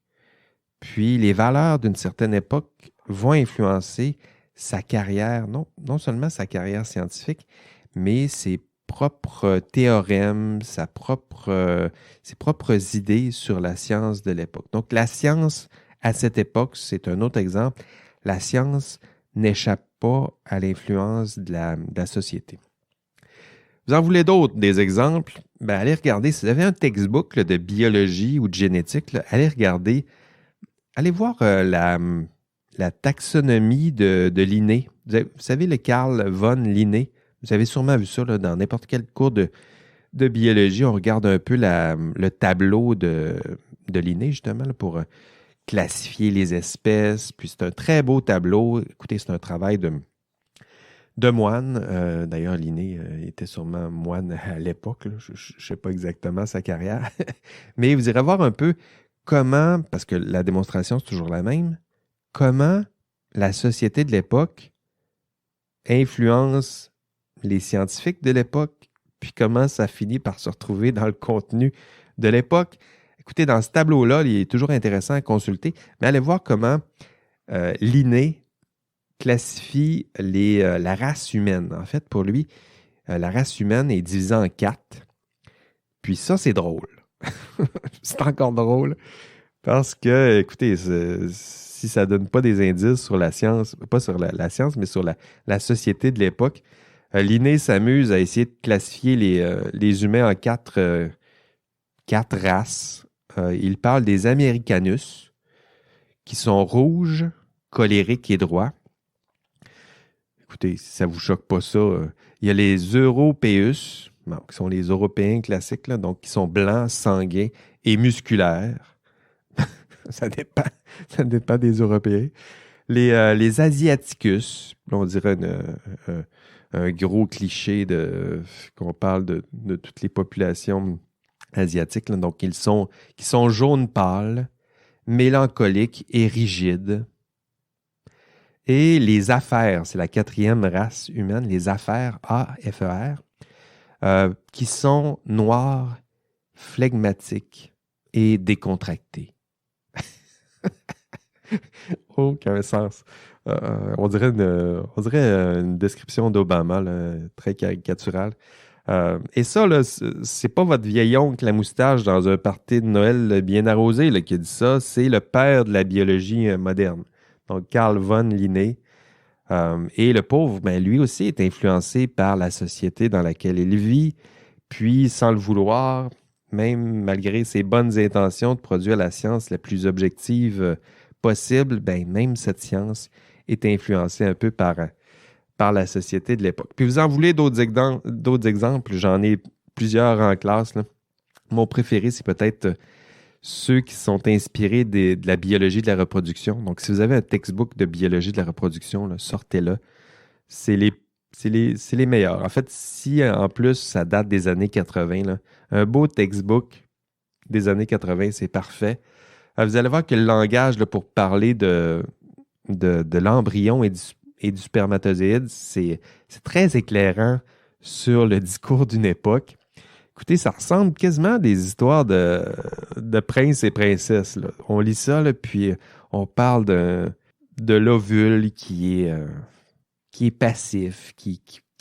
puis les valeurs d'une certaine époque vont influencer sa carrière, non seulement sa carrière scientifique, mais ses propres théorèmes, ses propres idées sur la science de l'époque. Donc, la science, à cette époque, c'est un autre exemple, la science n'échappe pas à l'influence de la société. Vous en voulez d'autres, des exemples? Allez regarder, si vous avez un textbook de biologie ou de génétique, allez regarder, allez voir la taxonomie de Linné. Vous savez, le Carl von Linné. Vous avez sûrement vu ça dans n'importe quel cours de biologie. On regarde un peu le tableau de Linné, justement, pour classifier les espèces. Puis c'est un très beau tableau. Écoutez, c'est un travail de moine. D'ailleurs, Linné était sûrement moine à l'époque. Je ne sais pas exactement sa carrière. Mais vous irez voir un peu comment, parce que la démonstration, c'est toujours la même, comment la société de l'époque influence les scientifiques de l'époque, puis comment ça finit par se retrouver dans le contenu de l'époque. Écoutez, dans ce tableau-là, il est toujours intéressant à consulter, mais allez voir comment Linné classifie la race humaine. En fait, pour lui, la race humaine est divisée en 4. Puis ça, c'est drôle. C'est encore drôle parce que, écoutez, si ça ne donne pas des indices sur la science, pas sur la science, mais sur la société de l'époque, Linné s'amuse à essayer de classifier les humains en 4 races. Il parle des Americanus, qui sont rouges, colériques et droits. Écoutez, si ça ne vous choque pas ça, il y a les Européus, qui sont les Européens classiques, donc qui sont blancs, sanguins et musculaires. Ça dépend des Européens. Les Asiaticus, on dirait un gros cliché qu'on parle de toutes les populations asiatiques, donc qui sont jaunes pâles, mélancoliques et rigides. Et les affaires, c'est la 4e race humaine, les affaires, A-F-E-R, qui sont noirs, flegmatiques et décontractés. Aucun sens. On dirait une description d'Obama, là, très caricaturale. Et ça, là, c'est pas votre vieil oncle la moustache dans un party de Noël bien arrosé là, qui a dit ça, c'est le père de la biologie moderne. Donc, Carl von Linné. Et le pauvre, ben, lui aussi est influencé par la société dans laquelle il vit, puis sans le vouloir, même malgré ses bonnes intentions de produire la science la plus objective possible, ben, même cette science est influencée un peu par la société de l'époque. Puis vous en voulez d'autres exemples, j'en ai plusieurs en classe, là. Mon préféré, c'est peut-être ceux qui sont inspirés de la biologie de la reproduction. Donc, si vous avez un textbook de biologie de la reproduction, là, sortez-le. C'est les meilleurs. En fait, si en plus ça date des années 80, là, un beau textbook des années 80, c'est parfait. Vous allez voir que le langage là, pour parler de l'embryon et du spermatozoïde, c'est très éclairant sur le discours d'une époque. Écoutez, ça ressemble quasiment à des histoires de princes et princesses, là. On lit ça, là, puis on parle de l'ovule qui est passif, qui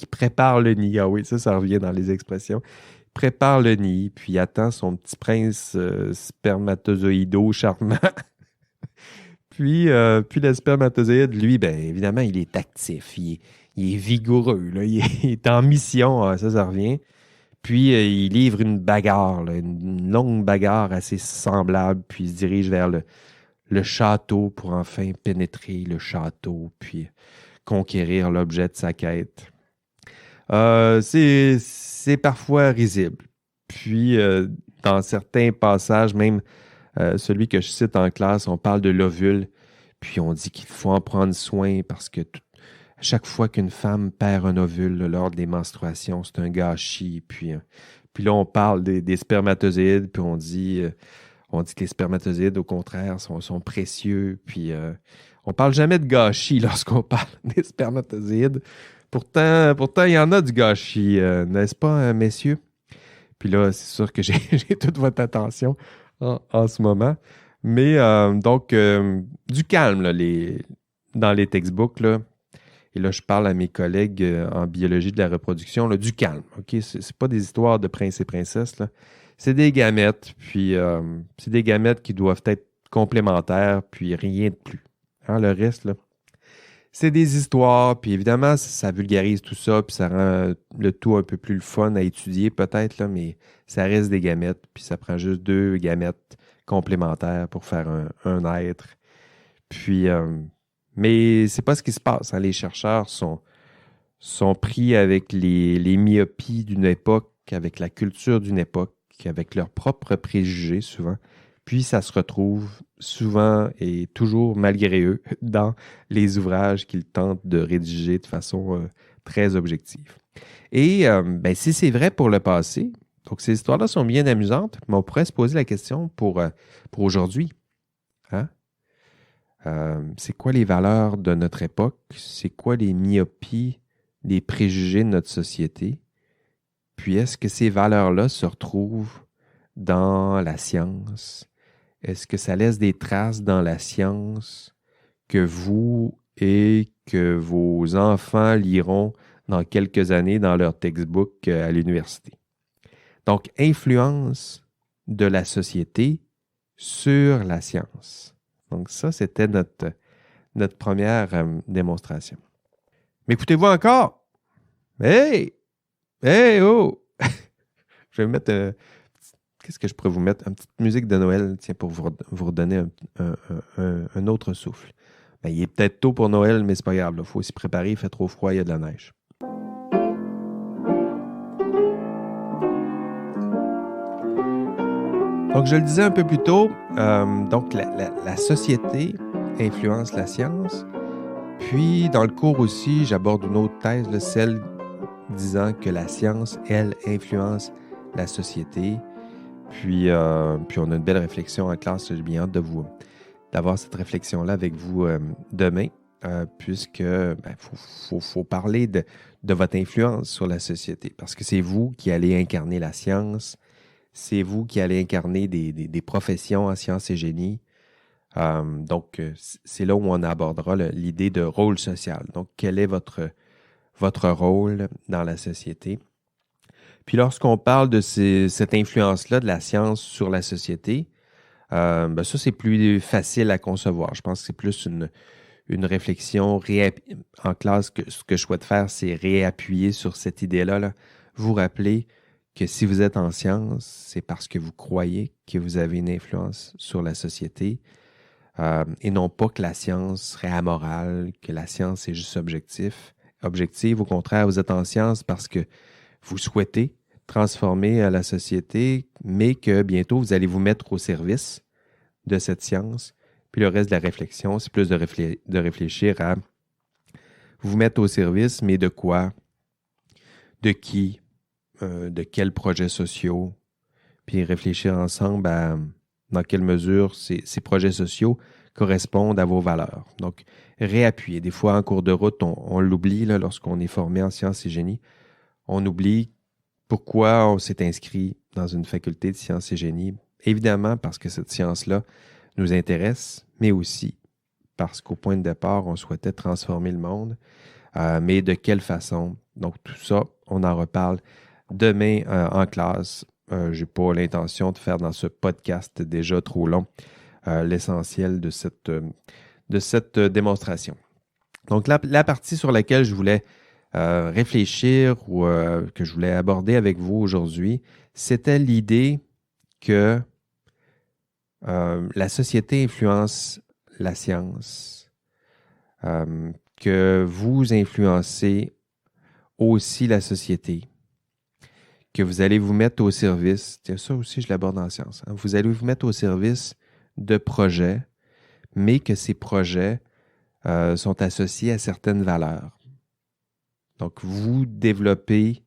prépare le nid. Ah oui, ça revient dans les expressions. Il prépare le nid, puis attend son petit prince spermatozoïdo charmant. Puis le spermatozoïde, lui, ben évidemment, il est actif, il est vigoureux, là, il est en mission, ça revient. Puis il livre une bagarre, là, une longue bagarre assez semblable, puis il se dirige vers le château pour enfin pénétrer le château, puis conquérir l'objet de sa quête. C'est parfois risible. Puis dans certains passages, même celui que je cite en classe, on parle de l'ovule, puis on dit qu'il faut en prendre soin parce que à chaque fois qu'une femme perd un ovule là, lors des menstruations, c'est un gâchis. Puis là, on parle des spermatozoïdes, puis on dit que les spermatozoïdes, au contraire, sont précieux. Puis on parle jamais de gâchis lorsqu'on parle des spermatozoïdes. Pourtant, il y en a du gâchis, n'est-ce pas, messieurs? Puis là, c'est sûr que j'ai toute votre attention en ce moment. Mais donc, du calme là, dans les textbooks, là. Et là, je parle à mes collègues en biologie de la reproduction, là, du calme. OK? C'est pas des histoires de princes et princesses, là. C'est des gamètes, puis c'est des gamètes qui doivent être complémentaires, puis rien de plus. Hein, le reste, là, c'est des histoires, puis évidemment, ça vulgarise tout ça, puis ça rend le tout un peu plus le fun à étudier peut-être, là, mais ça reste des gamètes, puis ça prend juste 2 gamètes complémentaires pour faire un être. Puis, mais c'est pas ce qui se passe, hein. Les chercheurs sont pris avec les myopies d'une époque, avec la culture d'une époque, avec leurs propres préjugés souvent. Puis ça se retrouve souvent et toujours malgré eux dans les ouvrages qu'ils tentent de rédiger de façon très objective. Et ben, si c'est vrai pour le passé, donc ces histoires-là sont bien amusantes, mais on pourrait se poser la question pour aujourd'hui. Hein? C'est quoi les valeurs de notre époque? C'est quoi les myopies, les préjugés de notre société? Puis est-ce que ces valeurs-là se retrouvent dans la science? Est-ce que ça laisse des traces dans la science que vous et que vos enfants liront dans quelques années dans leur textbook à l'université? Donc, influence de la société sur la science. Donc, ça, c'était notre première démonstration. Mais écoutez-vous encore? Hey! Hey, oh! Je vais mettre... Qu'est-ce que je pourrais vous mettre? Une petite musique de Noël, tiens, pour vous redonner un autre souffle. Ben, il est peut-être tôt pour Noël, mais c'est pas grave. Il faut s'y préparer, il fait trop froid, il y a de la neige. Donc, je le disais un peu plus tôt, donc la société influence la science. Puis, dans le cours aussi, j'aborde une autre thèse, là, celle disant que la science, elle, influence la société. Puis on a une belle réflexion en classe. J'ai bien hâte d'avoir cette réflexion-là avec vous demain, puisque faut parler de votre influence sur la société, parce que c'est vous qui allez incarner la science, c'est vous qui allez incarner des professions en sciences et génie. Donc, c'est là où on abordera l'idée de rôle social. Donc, quel est votre rôle dans la société? Puis lorsqu'on parle de cette influence-là de la science sur la société, ça, c'est plus facile à concevoir. Je pense que c'est plus une réflexion en classe. Ce que je souhaite faire, c'est réappuyer sur cette idée-là. Là. Vous rappeler que si vous êtes en science, c'est parce que vous croyez que vous avez une influence sur la société et non pas que la science serait amorale, que la science est juste objective. Au contraire, vous êtes en science parce que vous souhaitez transformer la société, mais que bientôt, vous allez vous mettre au service de cette science. Puis le reste de la réflexion, c'est plus de réfléchir à vous mettre au service, mais de quoi, de qui, de quels projets sociaux, puis réfléchir ensemble à dans quelle mesure ces projets sociaux correspondent à vos valeurs. Donc, réappuyer. Des fois, en cours de route, on l'oublie là, lorsqu'on est formé en sciences et génie. On oublie pourquoi on s'est inscrit dans une faculté de sciences et génie. Évidemment, parce que cette science-là nous intéresse, mais aussi parce qu'au point de départ, on souhaitait transformer le monde. Mais de quelle façon? Donc, tout ça, on en reparle demain en classe. Je n'ai pas l'intention de faire dans ce podcast déjà trop long l'essentiel de cette démonstration. Donc, la partie sur laquelle je voulais réfléchir ou que je voulais aborder avec vous aujourd'hui, c'était l'idée que la société influence la science, que vous influencez aussi la société, que vous allez vous mettre au service, ça aussi je l'aborde en science, hein, vous allez vous mettre au service de projets, mais que ces projets sont associés à certaines valeurs. Donc, vous développez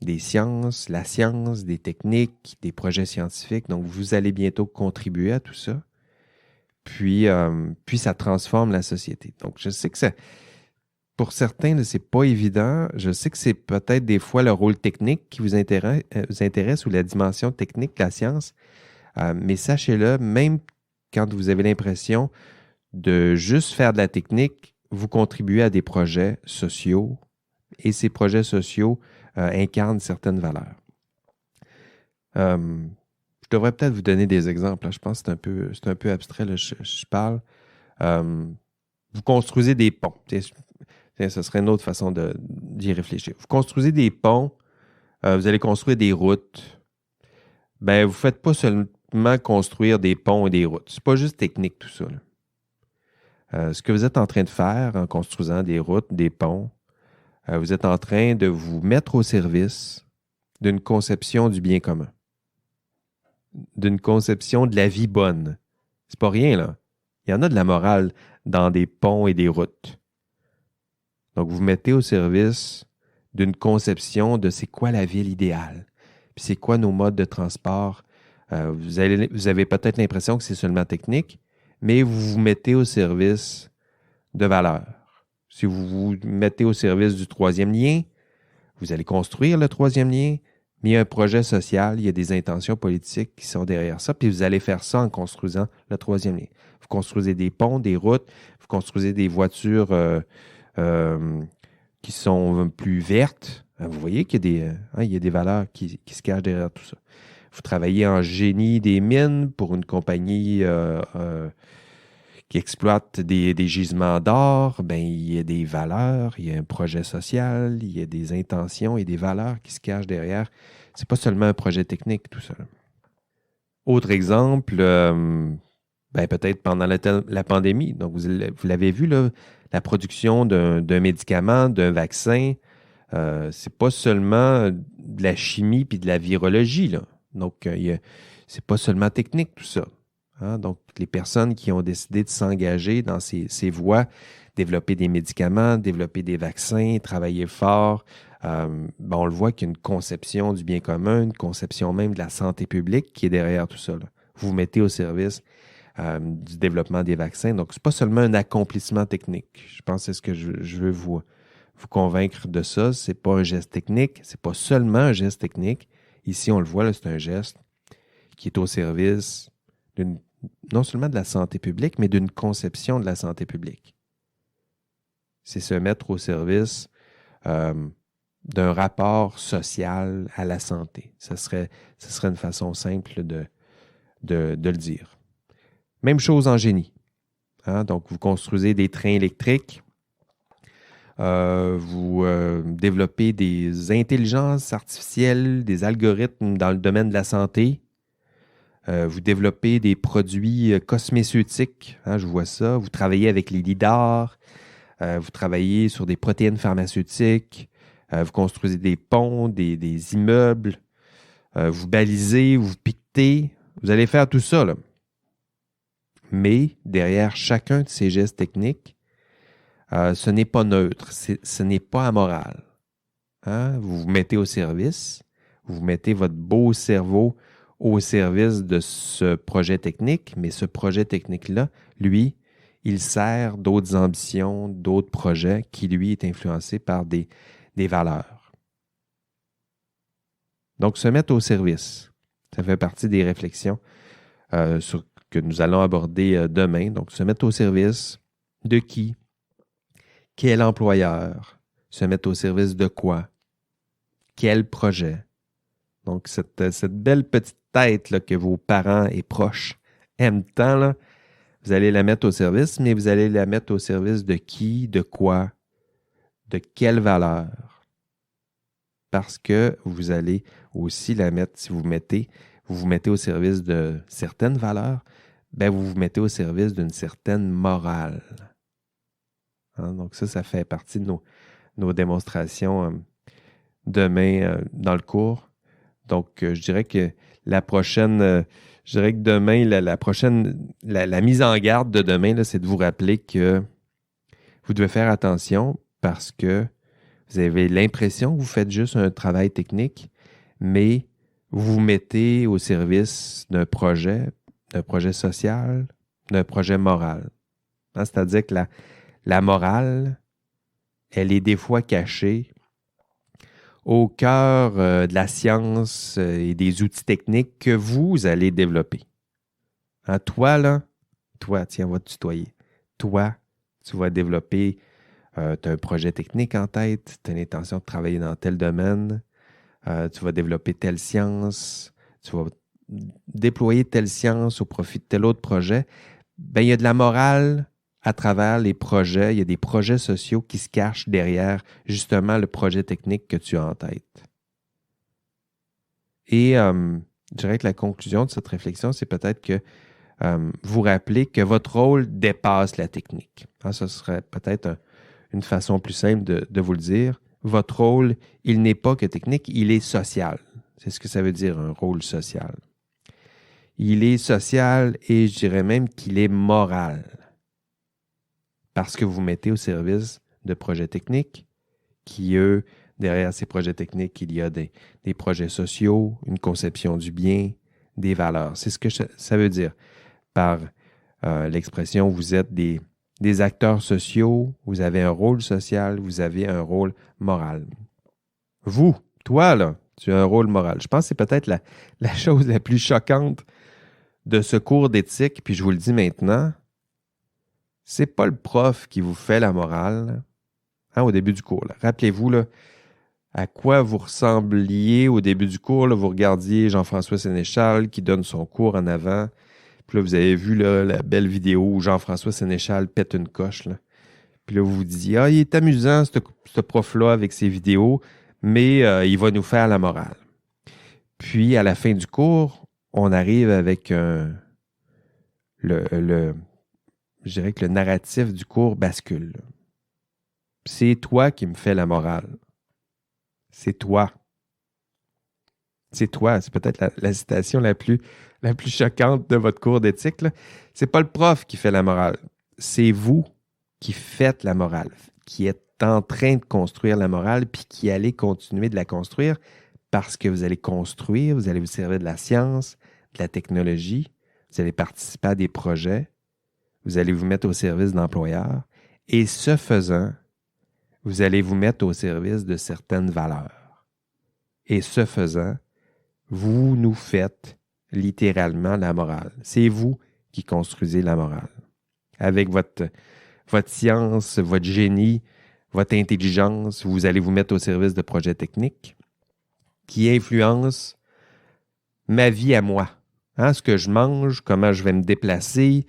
des sciences, la science, des techniques, des projets scientifiques. Donc, vous allez bientôt contribuer à tout ça. Puis ça transforme la société. Donc, je sais que pour certains, c'est pas évident. Je sais que c'est peut-être des fois le rôle technique qui vous intéresse ou la dimension technique de la science. Mais sachez-le, même quand vous avez l'impression de juste faire de la technique, vous contribuez à des projets sociaux et ces projets sociaux incarnent certaines valeurs. Je devrais peut-être vous donner des exemples. Là. Je pense que c'est un peu abstrait. Là, je parle. Vous construisez des ponts. Ce serait une autre façon d'y réfléchir. Vous construisez des ponts, vous allez construire des routes. Ben, vous ne faites pas seulement construire des ponts et des routes. C'est pas juste technique tout ça. Ce que vous êtes en train de faire en construisant des routes, des ponts, vous êtes en train de vous mettre au service d'une conception du bien commun, d'une conception de la vie bonne. C'est pas rien, là. Il y en a de la morale dans des ponts et des routes. Donc, vous mettez au service d'une conception de c'est quoi la ville idéale, puis c'est quoi nos modes de transport. Vous avez peut-être l'impression que c'est seulement technique, mais vous vous mettez au service de valeurs. Si vous vous mettez au service du troisième lien, vous allez construire le troisième lien, mais il y a un projet social, il y a des intentions politiques qui sont derrière ça, puis vous allez faire ça en construisant le troisième lien. Vous construisez des ponts, des routes, vous construisez des voitures qui sont plus vertes. Vous voyez qu'il y a des valeurs qui se cachent derrière tout ça. Vous travaillez en génie des mines pour une compagnie qui exploite des gisements d'or. Ben, il y a des valeurs, il y a un projet social, il y a des intentions et des valeurs qui se cachent derrière. C'est pas seulement un projet technique, tout ça. Autre exemple, peut-être pendant la pandémie. Donc, vous l'avez vu, là, la production d'un médicament, d'un vaccin, c'est pas seulement de la chimie puis de la virologie, là. Donc, c'est pas seulement technique, tout ça. Hein? Donc, les personnes qui ont décidé de s'engager dans ces voies, développer des médicaments, développer des vaccins, travailler fort, on le voit qu'il y a une conception du bien commun, une conception même de la santé publique qui est derrière tout ça. Là. Vous vous mettez au service du développement des vaccins. Donc, c'est pas seulement un accomplissement technique. Je pense que c'est ce que je veux vous convaincre de ça. C'est pas un geste technique. C'est pas seulement un geste technique. Ici, on le voit, là, c'est un geste qui est au service non seulement de la santé publique, mais d'une conception de la santé publique. C'est se mettre au service d'un rapport social à la santé. Ce serait une façon simple de le dire. Même chose en génie. Hein? Donc, vous construisez des trains électriques, vous développez des intelligences artificielles, des algorithmes dans le domaine de la santé. Vous développez des produits cosméceutiques, hein, je vois ça. Vous travaillez avec les lidars, vous travaillez sur des protéines pharmaceutiques, vous construisez des ponts, des immeubles, vous balisez, vous piquetez. Vous allez faire tout ça, là. Mais derrière chacun de ces gestes techniques, ce n'est pas neutre, ce n'est pas amoral. Hein? Vous vous mettez au service, vous mettez votre beau cerveau au service de ce projet technique, mais ce projet technique-là, lui, il sert d'autres ambitions, d'autres projets qui, lui, est influencé par des valeurs. Donc, se mettre au service, ça fait partie des réflexions que nous allons aborder demain. Donc, se mettre au service de qui? Quel employeur? Se mettre au service de quoi? Quel projet? Donc, cette belle petite tête là, que vos parents et proches aiment tant, là, vous allez la mettre au service, mais vous allez la mettre au service de qui, de quoi, de quelle valeur. Parce que vous allez aussi la mettre, si vous vous mettez au service de certaines valeurs, ben vous vous mettez au service d'une certaine morale. Hein? Donc ça fait partie de nos démonstrations demain dans le cours. Donc, je dirais que demain, la mise en garde de demain, là, c'est de vous rappeler que vous devez faire attention parce que vous avez l'impression que vous faites juste un travail technique, mais vous vous mettez au service d'un projet social, d'un projet moral. Hein? C'est-à-dire que la morale, elle est des fois cachée au cœur de la science et des outils techniques que vous allez développer. Hein, toi, tiens, on va te tutoyer. Toi, tu vas développer, tu as un projet technique en tête, tu as l'intention de travailler dans tel domaine, tu vas développer telle science, tu vas déployer telle science au profit de tel autre projet. Ben, il y a de la morale à travers les projets, il y a des projets sociaux qui se cachent derrière justement le projet technique que tu as en tête. Et je dirais que la conclusion de cette réflexion, c'est peut-être que vous rappelez que votre rôle dépasse la technique. Hein, ce serait peut-être une façon plus simple de vous le dire. Votre rôle, il n'est pas que technique, il est social. C'est ce que ça veut dire, un rôle social. Il est social et je dirais même qu'il est moral. Parce que vous mettez au service de projets techniques qui, eux, derrière ces projets techniques, il y a des projets sociaux, une conception du bien, des valeurs. C'est ce que ça veut dire par l'expression « vous êtes des acteurs sociaux, vous avez un rôle social, vous avez un rôle moral ». Vous, toi, là, tu as un rôle moral. Je pense que c'est peut-être la chose la plus choquante de ce cours d'éthique, puis je vous le dis maintenant, c'est pas le prof qui vous fait la morale hein, au début du cours. Là. Rappelez-vous là, à quoi vous ressembliez au début du cours. Là, vous regardiez Jean-François Sénéchal qui donne son cours en avant. Puis là, vous avez vu là, la belle vidéo où Jean-François Sénéchal pète une coche. Là. Puis là, vous vous disiez, il est amusant ce prof-là avec ses vidéos, mais il va nous faire la morale. Puis, à la fin du cours, on arrive avec je dirais que le narratif du cours bascule. C'est toi qui me fais la morale. C'est toi. C'est toi. C'est peut-être la citation la plus choquante de votre cours d'éthique. Là. C'est pas le prof qui fait la morale. C'est vous qui faites la morale, qui êtes en train de construire la morale puis qui allez continuer de la construire parce que vous allez construire, vous allez vous servir de la science, de la technologie, vous allez participer à des projets, vous allez vous mettre au service d'employeurs et ce faisant, vous allez vous mettre au service de certaines valeurs. Et ce faisant, vous nous faites littéralement la morale. C'est vous qui construisez la morale. Avec votre science, votre génie, votre intelligence, vous allez vous mettre au service de projets techniques qui influencent ma vie à moi. Hein, ce que je mange, comment je vais me déplacer,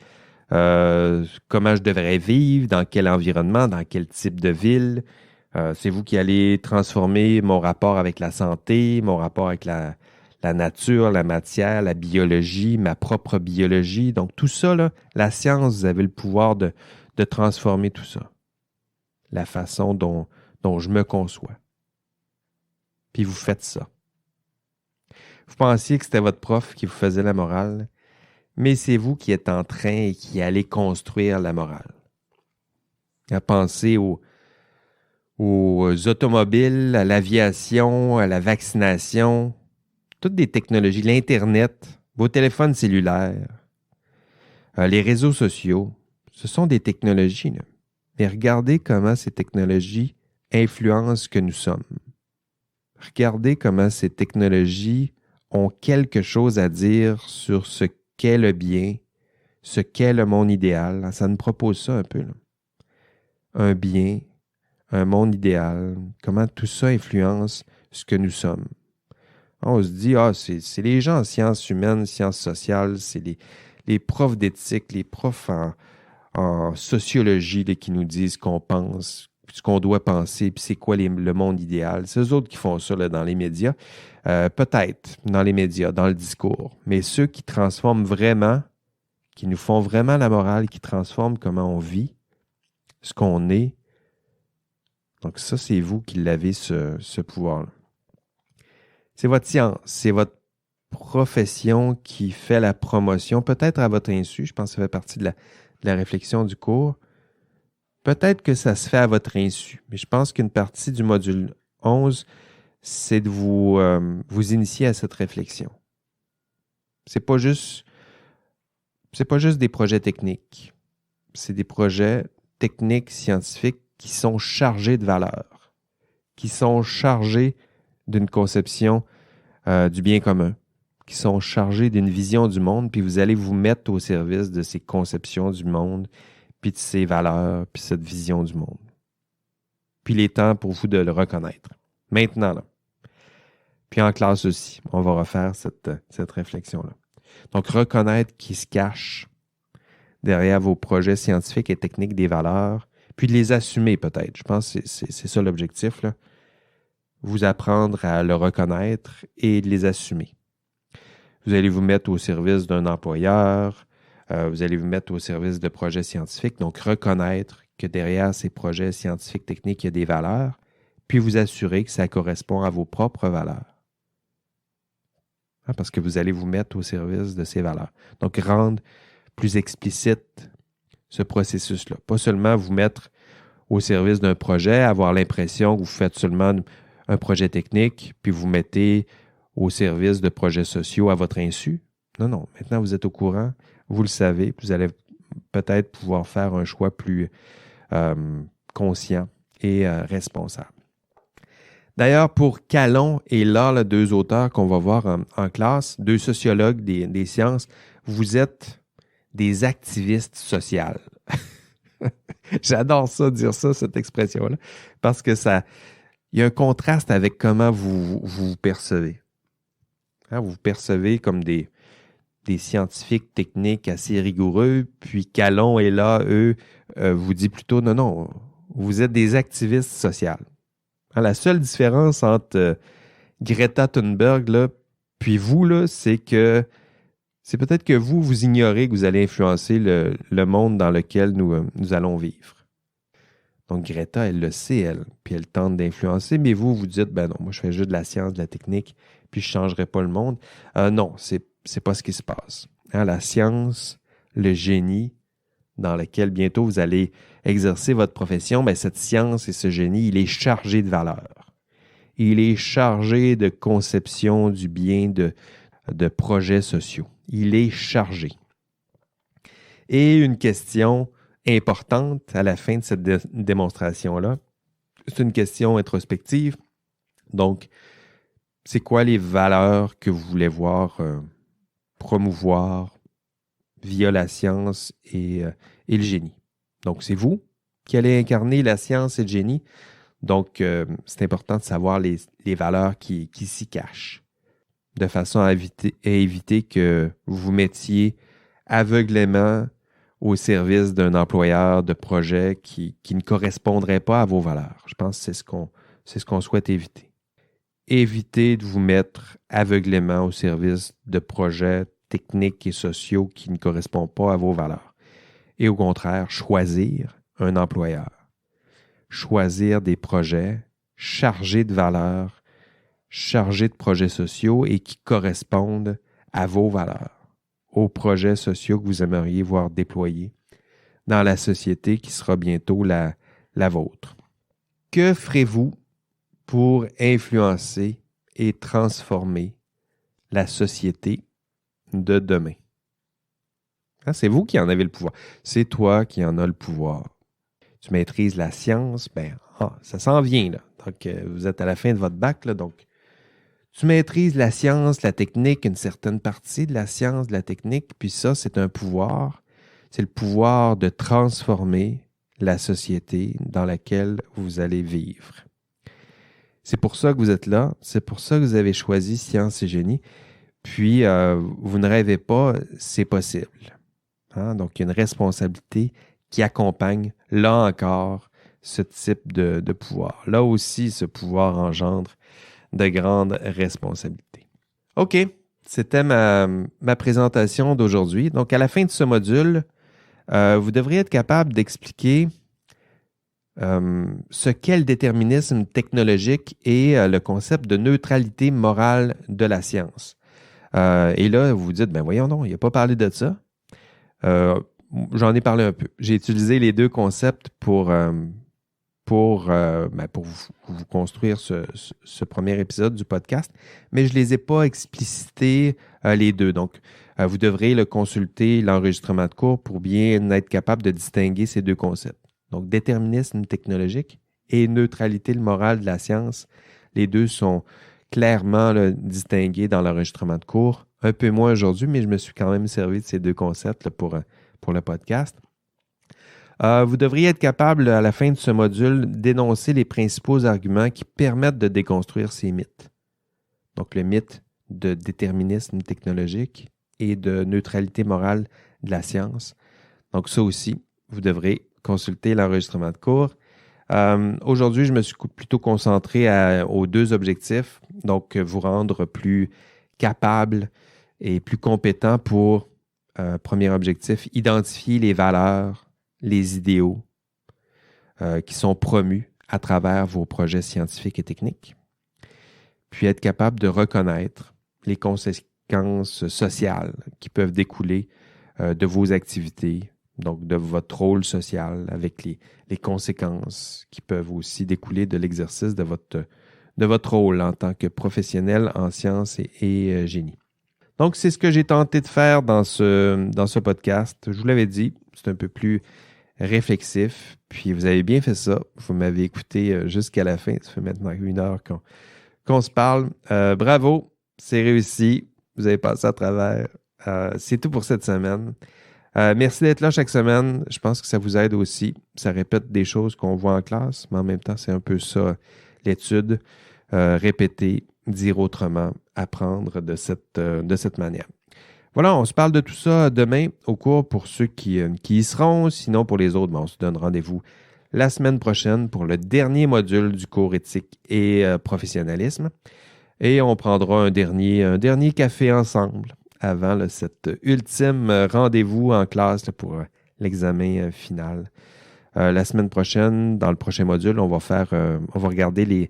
comment je devrais vivre, dans quel environnement, dans quel type de ville. C'est vous qui allez transformer mon rapport avec la santé, mon rapport avec la nature, la matière, la biologie, ma propre biologie. Donc tout ça, là, la science, vous avez le pouvoir de transformer tout ça. La façon dont je me conçois. Puis vous faites ça. Vous pensiez que c'était votre prof qui vous faisait la morale, mais c'est vous qui êtes en train et qui allez construire la morale. À penser aux automobiles, à l'aviation, à la vaccination, toutes des technologies, l'Internet, vos téléphones cellulaires, les réseaux sociaux, ce sont des technologies. Là. Mais regardez comment ces technologies influencent ce que nous sommes. Regardez comment ces technologies ont quelque chose à dire sur ce qu'est le bien, ce qu'est le monde idéal. Ça nous propose ça un peu. Là. Un bien, un monde idéal, comment tout ça influence ce que nous sommes. On se dit, c'est les gens en sciences humaines, sciences sociales, c'est les profs d'éthique, les profs en sociologie là, qui nous disent ce qu'on pense, ce qu'on doit penser, puis c'est quoi le monde idéal. C'est eux autres qui font ça là, dans les médias. Peut-être dans les médias, dans le discours. Mais ceux qui transforment vraiment, qui nous font vraiment la morale, qui transforment comment on vit, ce qu'on est. Donc ça, c'est vous qui l'avez, ce pouvoir-là. C'est votre science, c'est votre profession qui fait la promotion, peut-être à votre insu. Je pense que ça fait partie de la réflexion du cours. Peut-être que ça se fait à votre insu, mais je pense qu'une partie du module 11, c'est de vous initier à cette réflexion. C'est pas juste des projets techniques. C'est des projets techniques, scientifiques qui sont chargés de valeur, qui sont chargés d'une conception du bien commun, qui sont chargés d'une vision du monde, puis vous allez vous mettre au service de ces conceptions du monde, puis de ces valeurs, puis cette vision du monde. Puis il est temps pour vous de le reconnaître. Maintenant, là. Puis en classe aussi, on va refaire cette réflexion-là. Donc, reconnaître qui se cache derrière vos projets scientifiques et techniques des valeurs, puis de les assumer peut-être. Je pense que c'est ça l'objectif, là. Vous apprendre à le reconnaître et de les assumer. Vous allez vous mettre au service d'un employeur, vous allez vous mettre au service de projets scientifiques, donc reconnaître que derrière ces projets scientifiques, techniques, il y a des valeurs, puis vous assurer que ça correspond à vos propres valeurs. Parce que vous allez vous mettre au service de ces valeurs. Donc, rendre plus explicite ce processus-là. Pas seulement vous mettre au service d'un projet, avoir l'impression que vous faites seulement un projet technique, puis vous mettez au service de projets sociaux à votre insu. Non. Maintenant, vous êtes au courant, vous le savez, vous allez peut-être pouvoir faire un choix plus conscient et responsable. D'ailleurs, pour Calon et là, deux auteurs qu'on va voir en classe, deux sociologues des sciences, vous êtes des activistes sociales. J'adore ça, dire ça, cette expression-là, parce que il y a un contraste avec comment vous percevez. Hein, vous vous percevez comme des scientifiques techniques assez rigoureux, puis Calon et là, eux, vous dit plutôt, non, vous êtes des activistes sociales. La seule différence entre Greta Thunberg là, puis vous, là, c'est que c'est peut-être que vous ignorez que vous allez influencer le monde dans lequel nous allons vivre. Donc Greta, elle le sait, elle, puis elle tente d'influencer, mais vous dites, ben non, moi je fais juste de la science, de la technique, puis je ne changerai pas le monde. Non, c'est pas ce qui se passe. Hein, la science, le génie, dans lequel bientôt vous allez exercer votre profession, ben cette science et ce génie, il est chargé de valeurs. Il est chargé de conception du bien, de projets sociaux. Il est chargé. Et une question importante à la fin de cette démonstration-là, c'est une question introspective. Donc, c'est quoi les valeurs que vous voulez voir promouvoir via la science et le génie? Donc, c'est vous, qui allait incarner la science et le génie. Donc, c'est important de savoir les valeurs qui s'y cachent, de façon à éviter que vous vous mettiez aveuglément au service d'un employeur de projet qui ne correspondrait pas à vos valeurs. Je pense que c'est ce qu'on souhaite éviter. Évitez de vous mettre aveuglément au service de projets techniques et sociaux qui ne correspondent pas à vos valeurs. Et au contraire, choisir un employeur. Choisir des projets chargés de valeurs, chargés de projets sociaux et qui correspondent à vos valeurs, aux projets sociaux que vous aimeriez voir déployés dans la société qui sera bientôt la vôtre. Que ferez-vous pour influencer et transformer la société de demain? C'est vous qui en avez le pouvoir. C'est toi qui en as le pouvoir. Tu maîtrises la science, ça s'en vient, là. Donc, vous êtes à la fin de votre bac, là, donc tu maîtrises la science, la technique, une certaine partie de la science, de la technique, puis ça, c'est un pouvoir. C'est le pouvoir de transformer la société dans laquelle vous allez vivre. C'est pour ça que vous êtes là, c'est pour ça que vous avez choisi Science et Génie, puis vous ne rêvez pas, c'est possible. Donc, il y a une responsabilité qui accompagne, là encore, ce type de pouvoir. Là aussi, ce pouvoir engendre de grandes responsabilités. OK, c'était ma présentation d'aujourd'hui. Donc, à la fin de ce module, vous devriez être capable d'expliquer ce qu'est le déterminisme technologique et le concept de neutralité morale de la science. Et là, vous vous dites, voyons donc, il n'a pas parlé de ça. J'en ai parlé un peu. J'ai utilisé les deux concepts pour vous construire ce premier épisode du podcast, mais je ne les ai pas explicités les deux. Donc, vous devrez consulter l'enregistrement de cours pour bien être capable de distinguer ces deux concepts. Donc, déterminisme technologique et neutralité morale de la science, les deux sont clairement distingués dans l'enregistrement de cours. Un peu moins aujourd'hui, mais je me suis quand même servi de ces deux concepts pour le podcast. Vous devriez être capable, à la fin de ce module, d'énoncer les principaux arguments qui permettent de déconstruire ces mythes. Donc, le mythe de déterminisme technologique et de neutralité morale de la science. Donc, ça aussi, vous devrez consulter l'enregistrement de cours. Aujourd'hui, je me suis plutôt concentré aux deux objectifs. Donc, vous rendre plus capable et plus compétent pour, premier objectif, identifier les valeurs, les idéaux qui sont promus à travers vos projets scientifiques et techniques, puis être capable de reconnaître les conséquences sociales qui peuvent découler de vos activités, donc de votre rôle social, avec les conséquences qui peuvent aussi découler de l'exercice de votre rôle en tant que professionnel en sciences et génie. Donc, c'est ce que j'ai tenté de faire dans ce podcast. Je vous l'avais dit, c'est un peu plus réflexif, puis vous avez bien fait ça. Vous m'avez écouté jusqu'à la fin. Ça fait maintenant 1 heure qu'on se parle. Bravo, c'est réussi. Vous avez passé à travers. C'est tout pour cette semaine. Merci d'être là chaque semaine. Je pense que ça vous aide aussi. Ça répète des choses qu'on voit en classe, mais en même temps, c'est un peu ça, l'étude. Répéter, dire autrement, apprendre de cette manière. Voilà, on se parle de tout ça demain au cours pour ceux qui y seront. Sinon, pour les autres, on se donne rendez-vous la semaine prochaine pour le dernier module du cours éthique et professionnalisme. Et on prendra un dernier café ensemble avant cet ultime rendez-vous en classe pour l'examen final. La semaine prochaine, dans le prochain module, on va regarder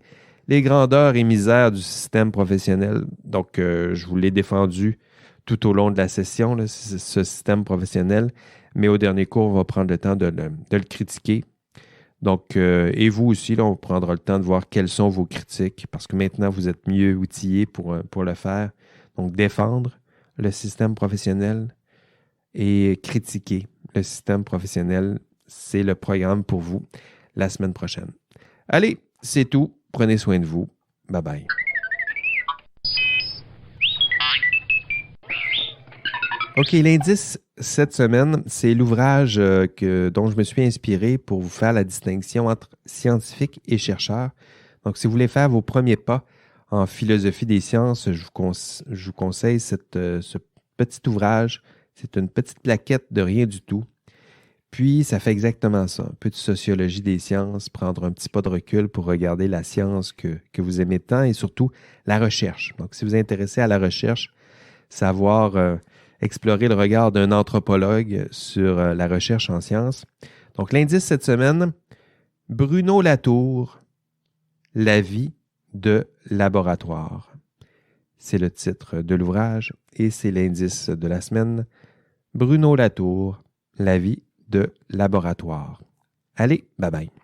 les grandeurs et misères du système professionnel. Donc, je vous l'ai défendu tout au long de la session, ce système professionnel. Mais au dernier cours, on va prendre le temps de le critiquer. Donc, et vous aussi, là, on prendra le temps de voir quelles sont vos critiques, parce que maintenant, vous êtes mieux outillés pour le faire. Donc, défendre le système professionnel et critiquer le système professionnel, c'est le programme pour vous la semaine prochaine. Allez, c'est tout. Prenez soin de vous. Bye bye. OK, l'indice cette semaine, c'est l'ouvrage dont je me suis inspiré pour vous faire la distinction entre scientifique et chercheur. Donc, si vous voulez faire vos premiers pas en philosophie des sciences, je vous conseille ce petit ouvrage. C'est une petite plaquette de rien du tout. Puis, ça fait exactement ça. Un peu de sociologie des sciences, prendre un petit pas de recul pour regarder la science que vous aimez tant et surtout la recherche. Donc, si vous êtes intéressé à la recherche, savoir explorer le regard d'un anthropologue sur la recherche en sciences. Donc, l'indice cette semaine, Bruno Latour, La vie de laboratoire. C'est le titre de l'ouvrage et c'est l'indice de la semaine. Bruno Latour, La vie de laboratoire. Allez, bye bye.